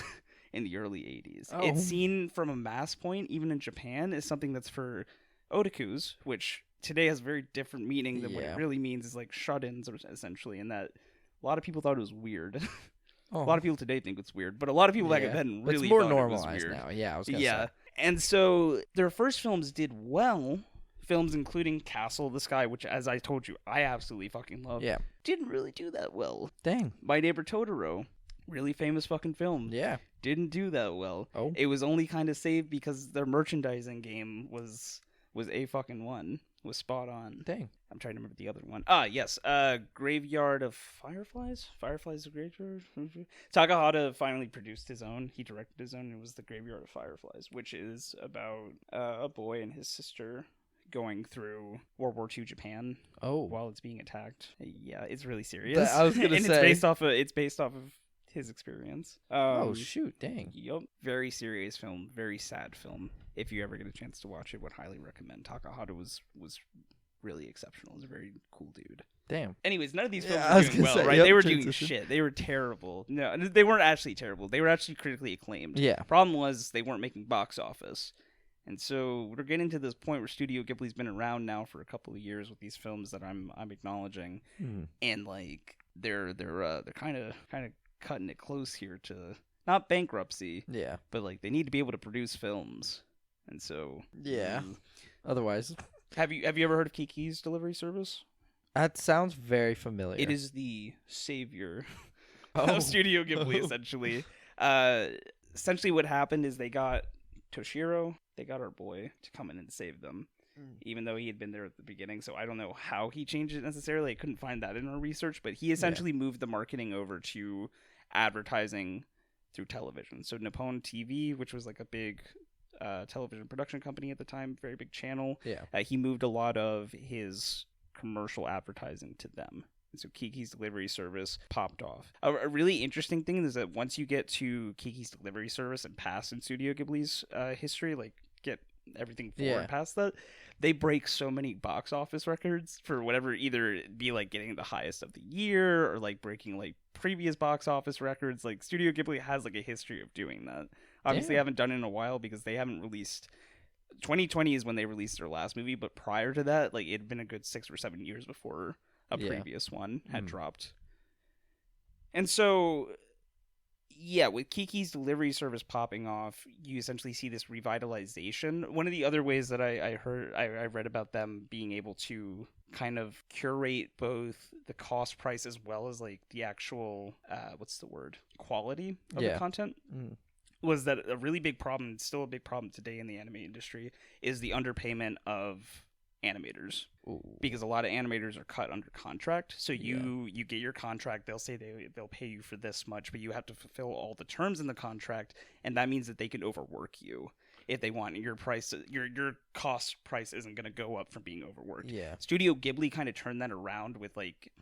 in the early 80s. Oh. It's seen from a mass point, even in Japan, as something that's for otakus, which today has a very different meaning than what it really means is like shut-ins, essentially, and that a lot of people thought it was weird. A lot of people today think it's weird, but a lot of people back then really it's more thought normalized it was weird. now. Yeah, I was gonna say. And so their first films did well. Films including Castle of the Sky, which, as I told you, I absolutely fucking love. Yeah. Didn't really do that well. Dang. My Neighbor Totoro, really famous fucking film. Yeah. Didn't do that well. Oh. It was only kind of saved because their merchandising game was a fucking one. Was spot on. Dang. I'm trying to remember the other one. Yes. Graveyard of Fireflies? Fireflies of Graveyard? Takahata finally produced his own. He directed his own. It was the Graveyard of Fireflies, which is about a boy and his sister going through World War II Japan while it's being attacked. Yeah, it's really serious. I was gonna and say it's based off of his experience. Oh shoot, dang. Yep. Very serious film, very sad film. If you ever get a chance to watch it, would highly recommend. Takahata was really exceptional. He's a very cool dude. Damn. Anyways, none of these films were doing well, right? Yep, they were doing shit. They were terrible. No, they weren't actually terrible. They were actually critically acclaimed. Yeah. Problem was they weren't making box office. And so we're getting to this point where Studio Ghibli's been around now for a couple of years with these films that I'm acknowledging, and like they're kind of cutting it close here to not bankruptcy, but like they need to be able to produce films, and so Otherwise, have you ever heard of Kiki's delivery service? That sounds very familiar. It is the savior of Studio Ghibli, essentially. Essentially, what happened is they got Toshiro. They got our boy to come in and save them, even though he had been there at the beginning. So I don't know how he changed it necessarily. I couldn't find that in our research, but he essentially moved the marketing over to advertising through television. So Nippon TV, which was like a big television production company at the time, very big channel. He moved a lot of his commercial advertising to them. And so Kiki's delivery service popped off. A really interesting thing is that once you get to Kiki's delivery service and past in Studio Ghibli's history, like get everything forward past that, they break so many box office records for whatever, either be like getting the highest of the year or like breaking like previous box office records. Like Studio Ghibli has like a history of doing that. Obviously, they haven't done it in a while because they haven't released. 2020 is when they released their last movie, but prior to that, like it had been a good 6 or 7 years before a previous one had dropped. And so, with Kiki's delivery service popping off, you essentially see this revitalization. One of the other ways that I read about them being able to kind of curate both the cost price as well as like the actual, quality of the content. Was that a really big problem, still a big problem today in the anime industry, is the underpayment of animators. Because a lot of animators are cut under contract. So you get your contract, they'll say they'll pay you for this much, but you have to fulfill all the terms in the contract, and that means that they can overwork you if they want. Your price, your cost price isn't going to go up from being overworked. Studio Ghibli kind of turned that around with like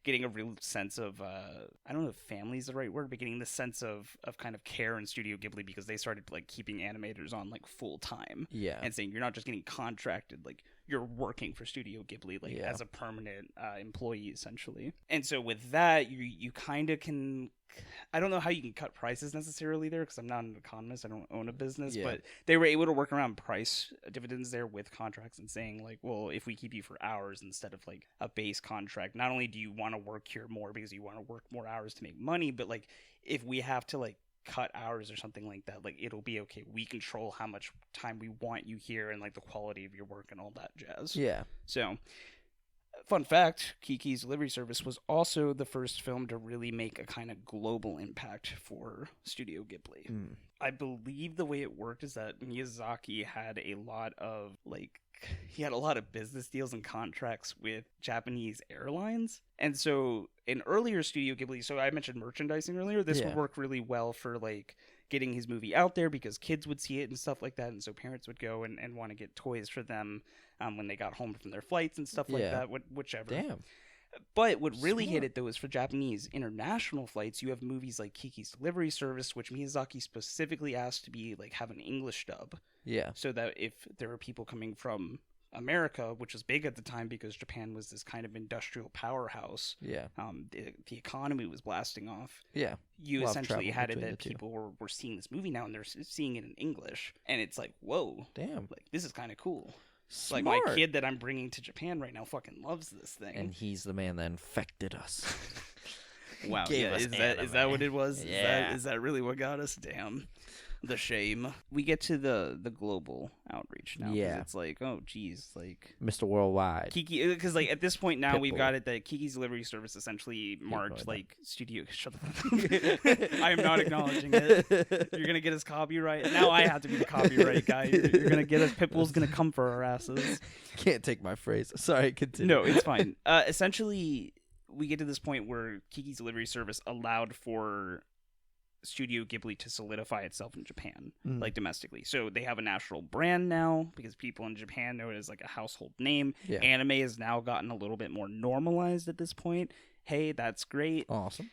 getting a real sense of I don't know if family is the right word, but getting the sense of kind of care in Studio Ghibli, because they started like keeping animators on like full time and saying you're not just getting contracted, like you're working for Studio Ghibli like as a permanent employee essentially. And so with that, you kind of can, I don't know how you can cut prices necessarily there because I'm not an economist, I don't own a business, but they were able to work around price dividends there with contracts and saying like, well, if we keep you for hours instead of like a base contract, not only do you want to work here more because you want to work more hours to make money, but like if we have to like cut hours or something like that. Like, it'll be okay. We control how much time we want you here and like the quality of your work and all that jazz. Yeah. So, fun fact, Kiki's Delivery Service was also the first film to really make a kind of global impact for Studio Ghibli. I believe the way it worked is that Miyazaki had a lot of business deals and contracts with Japanese airlines. And so in earlier Studio Ghibli, so I mentioned merchandising earlier, this would work really well for like getting his movie out there because kids would see it and stuff like that. And so parents would go and want to get toys for them when they got home from their flights and stuff like that, whichever. Damn. But what really hit it, though, is for Japanese international flights, you have movies like Kiki's Delivery Service, which Miyazaki specifically asked to be like have an English dub. Yeah. So that if there were people coming from America, which was big at the time because Japan was this kind of industrial powerhouse. Yeah. The economy was blasting off. Yeah. You essentially had it that people were seeing this movie now and they're seeing it in English. And it's like, whoa. Damn. Like, this is kind of cool. Smart. Like, my kid that I'm bringing to Japan right now fucking loves this thing. And he's the man that infected us. Wow. Yeah, is that what it was? Yeah. Is that really what got us? Damn. The shame. We get to the global outreach now. Yeah. It's like, oh, geez. Like, Mr. Worldwide. Kiki, because, like, at this point now, we've got it that Kiki's Delivery Service essentially marked, like, Studio. Shut the fuck up. I am not acknowledging it. You're going to get us copyright. Now I have to be the copyright guy. You're going to get us. Pitbull's going to come for our asses. Can't take my phrase. Sorry, continue. No, it's fine. Essentially, we get to this point where Kiki's Delivery Service allowed for Studio Ghibli to solidify itself in Japan, like domestically. So they have a national brand now because people in Japan know it as like a household name. Yeah. Anime has now gotten a little bit more normalized at this point. Hey, that's great. Awesome.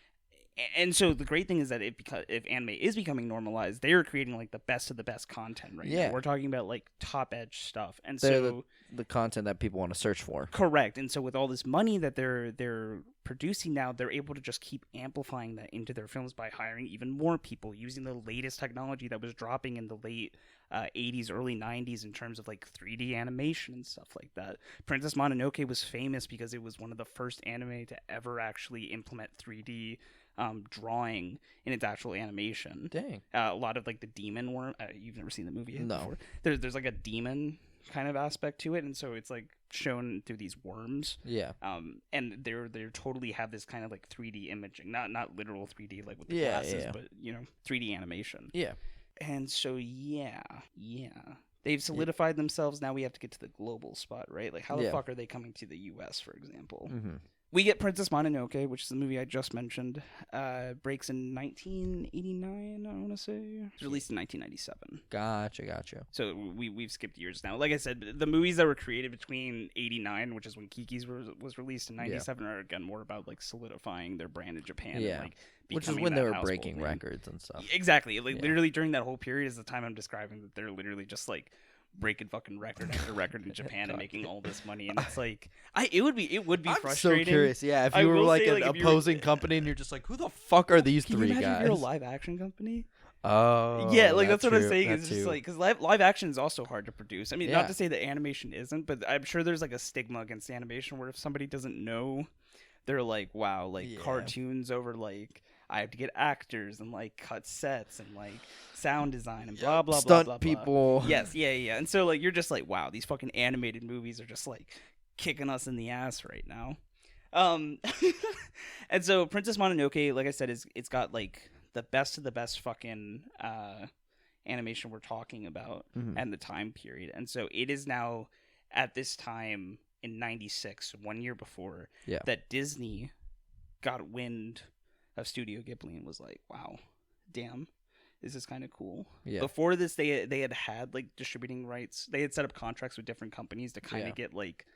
And so the great thing is that if anime is becoming normalized, they are creating like the best of the best content right now. We're talking about like top edge stuff, and so the content that people want to search for. Correct. And so with all this money that they're producing now, they're able to just keep amplifying that into their films by hiring even more people, using the latest technology that was dropping in the late 80s, early 90s in terms of like 3D animation and stuff like that. Princess Mononoke was famous because it was one of the first anime to ever actually implement 3D drawing in its actual animation. Dang. A lot of like the demon worm. You've never seen the movie no. before. There's like a demon kind of aspect to it, and so it's like shown through these worms. Yeah. And they totally have this kind of like 3D imaging, not literal 3D like with the glasses, but 3D animation. Yeah. And so yeah. They've solidified themselves. Now we have to get to the global spot, right? Like, how the fuck are they coming to the U.S., for example? Mm-hmm. We get Princess Mononoke, which is the movie I just mentioned. Breaks in 1989, I want to say. It was released in 1997. Gotcha. So we've skipped years now. Like I said, the movies that were created between 89, which is when Kiki's was released, in 97, are again more about like solidifying their brand in Japan. Yeah. And, like, which is when they were breaking records and stuff. Exactly. Like literally during that whole period is the time I'm describing that they're literally just like breaking fucking record after record in Japan and making all this money, and it's like it would be I'm frustrating. So curious, yeah. If you were like an opposing company and you're just like, who the fuck are these three guys? If you're a live action company. Oh, yeah, like that's what I'm saying. It's just like because live action is also hard to produce. I mean, not to say that animation isn't, but I'm sure there's like a stigma against animation where if somebody doesn't know, they're like, wow, like cartoons over like. I have to get actors and like cut sets and like sound design and blah blah stunt blah blah people. Yes, yeah. And so like you're just like, wow, these fucking animated movies are just like kicking us in the ass right now. And so Princess Mononoke, like I said, it's got like the best of the best fucking animation we're talking about and the time period. And so it is now at this time in 96, 1 year before, that Disney got wind of Studio Ghibli and was like, wow, damn, this is kind of cool. Yeah. Before this, they had like distributing rights. They had set up contracts with different companies to kind of get like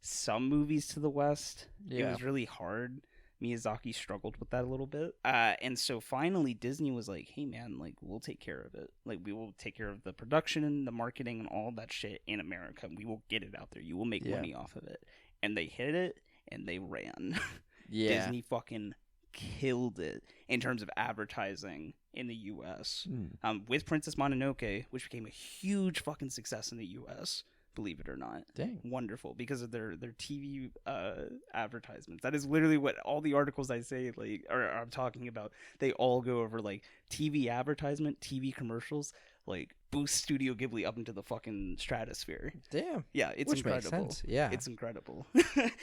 some movies to the West. Yeah. It was really hard. Miyazaki struggled with that a little bit. And so finally Disney was like, hey man, like we'll take care of it. Like we will take care of the production, the marketing, and all that shit in America. We will get it out there. You will make money off of it. And they hit it and they ran. Yeah. Disney fucking killed it in terms of advertising in the U.S. With Princess Mononoke, which became a huge fucking success in the U.S., believe it or not. Dang. Wonderful, because of their TV advertisements. That is literally what all the articles I say, like, or I'm talking about. They all go over, like, TV advertisement, TV commercials, like, boost Studio Ghibli up into the fucking stratosphere. Damn. Yeah, it's Which incredible. makes sense. Yeah. It's incredible.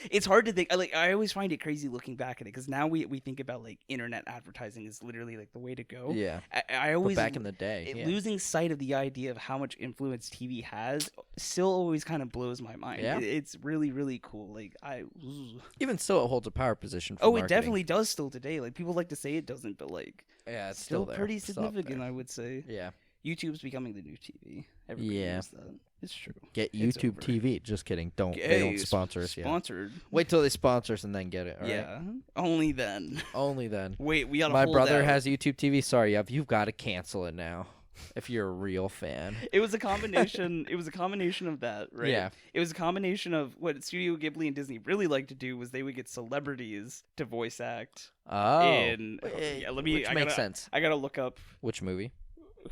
It's hard to think. Like, I always find it crazy looking back at it, because now we think about, like, internet advertising is literally, like, the way to go. Yeah. I always, but back in the day, losing sight of the idea of how much influence TV has still always kind of blows my mind. Yeah. It's really, really cool. Like, even still, it holds a power position. For it marketing. definitely does still today. Like, people like to say it doesn't, but, like, yeah, it's still there. pretty Still up significant, there. I would say. Yeah. YouTube's becoming the new TV. Everybody knows that. It's true. Get It's YouTube over. TV. Just kidding. They don't sponsor us yet. Sponsored. Wait till they sponsor us and then get it. All right? Yeah. Only then. Only then. Wait, we gotta My hold brother out. has YouTube TV. Sorry, you've got to cancel it now. If you're a real fan. It was a combination. It was a combination of that, right? Yeah. It was a combination of what Studio Ghibli and Disney really like to do was they would get celebrities to voice act. Oh. Which makes sense. I gotta look up Which movie?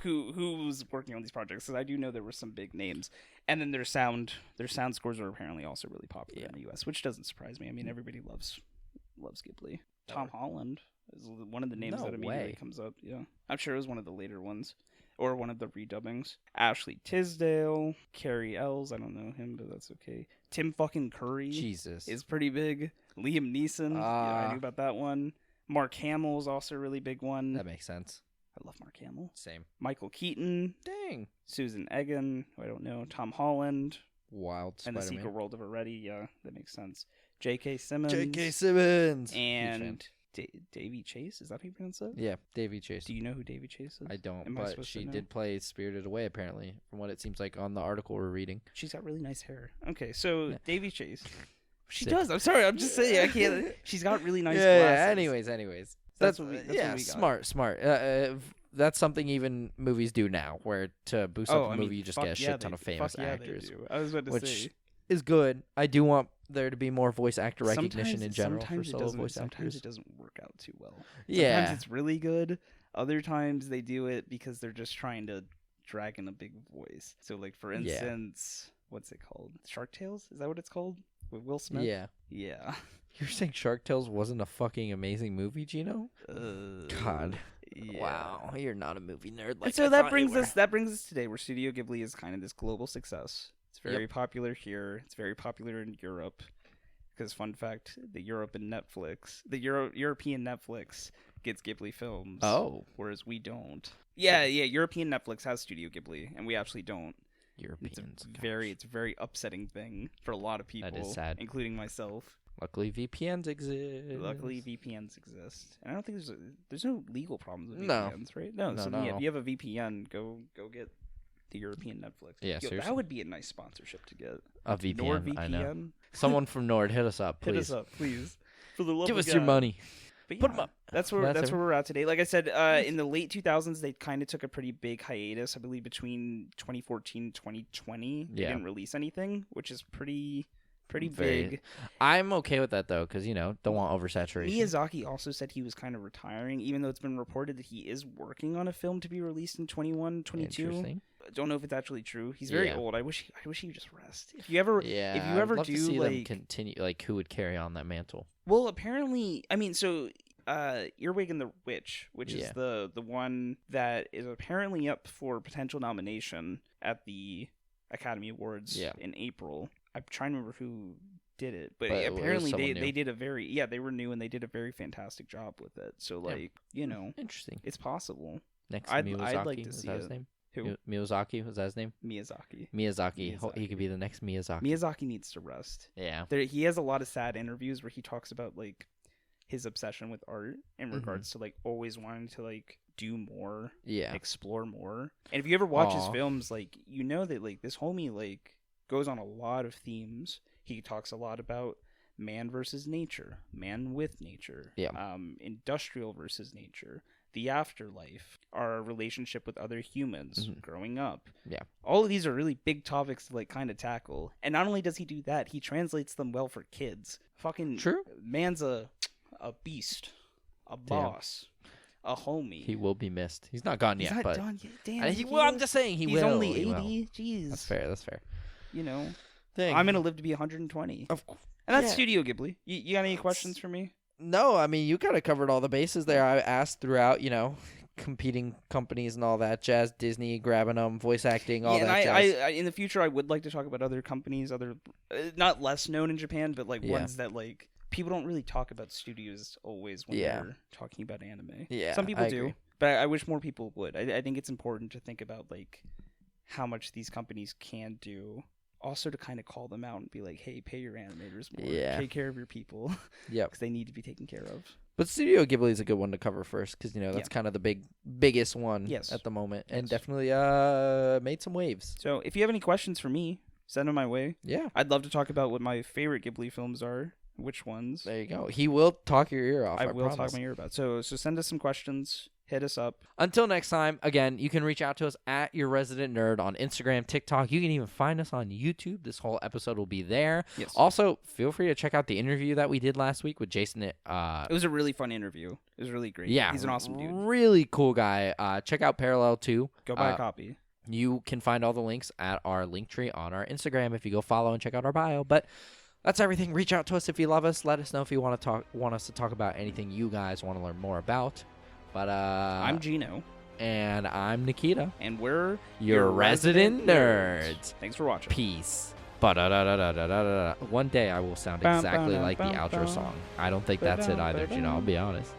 who's working on these projects, because I do know there were some big names. And then their sound scores are apparently also really popular in the US, which doesn't surprise me. I mean, everybody loves Ghibli. Tom Holland is one of the names No that immediately way. comes up. Yeah, I'm sure it was one of the later ones. Or one of the redubbings. Ashley Tisdale, Carrie Ells, I don't know him, but that's okay. Tim fucking Curry Jesus. is pretty big. Liam Neeson, yeah, I knew about that one. Mark Hamill is also a really big one. That makes sense. I love Mark Hamill. Same. Michael Keaton, Dang. Susan Egan, who I don't know, Tom Holland, Wild and The Spider-Man. Secret World of Already, yeah, that makes sense. J.K. Simmons. J.K. Simmons. And Davy Chase, is that how you pronounce that? Yeah, Davy Chase. Do you know who Davy Chase is? I don't, Am I but supposed to she know? did play Spirited Away, apparently, from what it seems like on the article we're reading. She's got really nice hair. Okay, so Yeah. Davy Chase. She Sick. does. I'm sorry. I'm just saying. I can't. She's got really nice yeah, glasses. anyways. That's what we got. smart. That's something even movies do now, where to boost up a movie, you just get a shit ton of famous actors, I was about to which say. is good. I do want there to be more voice actor recognition in general for Sometimes it solo doesn't. voice Sometimes actors. it doesn't work out too well. Yeah. Sometimes it's really good. Other times they do it because they're just trying to drag in a big voice. So, like, for instance, what's it called? Shark Tales? Is that what it's called? With Will Smith? Yeah. Yeah. You're saying Shark Tales wasn't a fucking amazing movie, Gino? God. Yeah. Wow, you're not a movie nerd. And Like so I that thought brings you were. us today, where Studio Ghibli is kind of this global success. It's very popular here. It's very popular in Europe. Because, fun fact, the European Netflix gets Ghibli films. Oh, Whereas we don't. Yeah. European Netflix has Studio Ghibli, and we actually don't. Europeans. It's a very upsetting thing for a lot of people. That is sad. Including myself. Luckily, VPNs exist. Luckily, VPNs exist, and I don't think there's no legal problems with No. VPNs, right? No. So no. yeah, if you have a VPN, go get the European Netflix. Yeah, seriously. That would be a nice sponsorship to get. A VPN, NordVPN. I know. Someone from Nord, hit us up, please. Hit us up, please. For the love Give of us your God. money. But Put 'em up. That's where we're at today. Like I said, in the late 2000s, they kind of took a pretty big hiatus. I believe between 2014 and 2020, they didn't release anything, which is pretty big. I'm okay with that though, because don't want oversaturation. Miyazaki also said he was kind of retiring, even though it's been reported that he is working on a film to be released in 21, 22. Interesting. Don't know if it's actually true. He's very old. I wish he would just rest. If you ever I'd love do to see them like continue, like who would carry on that mantle? well, apparently, I mean, so Earwig and the Witch, which is the one that is apparently up for potential nomination at the Academy Awards in April. I'm trying to remember who did it, but apparently they did they were new and they did a very fantastic job with it. So like Interesting. it's possible. Next, I'd Miyazaki. like to Was see that his it. name? Who? Miyazaki, was that his name? Miyazaki. He could be the next Miyazaki. Miyazaki needs to rest. Yeah. He has a lot of sad interviews where he talks about like his obsession with art in regards to like always wanting to like do more, explore more. And if you ever watch his films, like that like this homie like goes on a lot of themes. He talks a lot about man versus nature, man with nature, industrial versus nature, the afterlife, our relationship with other humans, growing up. Yeah. All of these are really big topics to like kind of tackle. And not only does he do that, he translates them well for kids. Fucking true. Man's a beast, a boss, a homie. He will be missed. He's not gone yet, He's not but done yet. Damn, I'm just saying he's will. He's only 80. Will. Jeez. That's fair. thing. I'm gonna live to be 120. And that's Studio Ghibli. You got any questions for me? No, I mean, you kind of covered all the bases there. I asked throughout, competing companies and all that jazz, Disney grabbing them, voice acting, all that jazz. I in the future, I would like to talk about other companies, not less known in Japan, but ones that people don't really talk about studios always when they're talking about anime. Yeah, some people I do, agree. but I wish more people would. I think it's important to think about how much these companies can do. Also to kind of call them out and be like, hey, pay your animators more. Yeah. Take care of your people. Yep. Because they need to be taken care of. But Studio Ghibli is a good one to cover first because, that's kind of the biggest one at the moment. And definitely made some waves. So if you have any questions for me, send them my way. Yeah. I'd love to talk about what my favorite Ghibli films are. Which ones. There you go. He will talk your ear off. I will promise. talk my ear about. So send us some questions. Hit us up. Until next time, again, you can reach out to us at Your Resident Nerd on Instagram, TikTok. You can even find us on YouTube. This whole episode will be there. Yes. Also, feel free to check out the interview that we did last week with Jason. It was a really fun interview. It was really great. Yeah. He's an awesome dude. Really cool guy. Check out Parallel 2. Go buy a copy. You can find all the links at our link tree on our Instagram if you go follow and check out our bio. But that's everything. Reach out to us if you love us. Let us know if you want us to talk about anything you guys want to learn more about. But I'm Gino. And I'm Nikita. And we're your resident nerds. Thanks for watching. Peace. One day I will sound exactly like the outro song. I don't think that's it either, Gino. I'll be honest.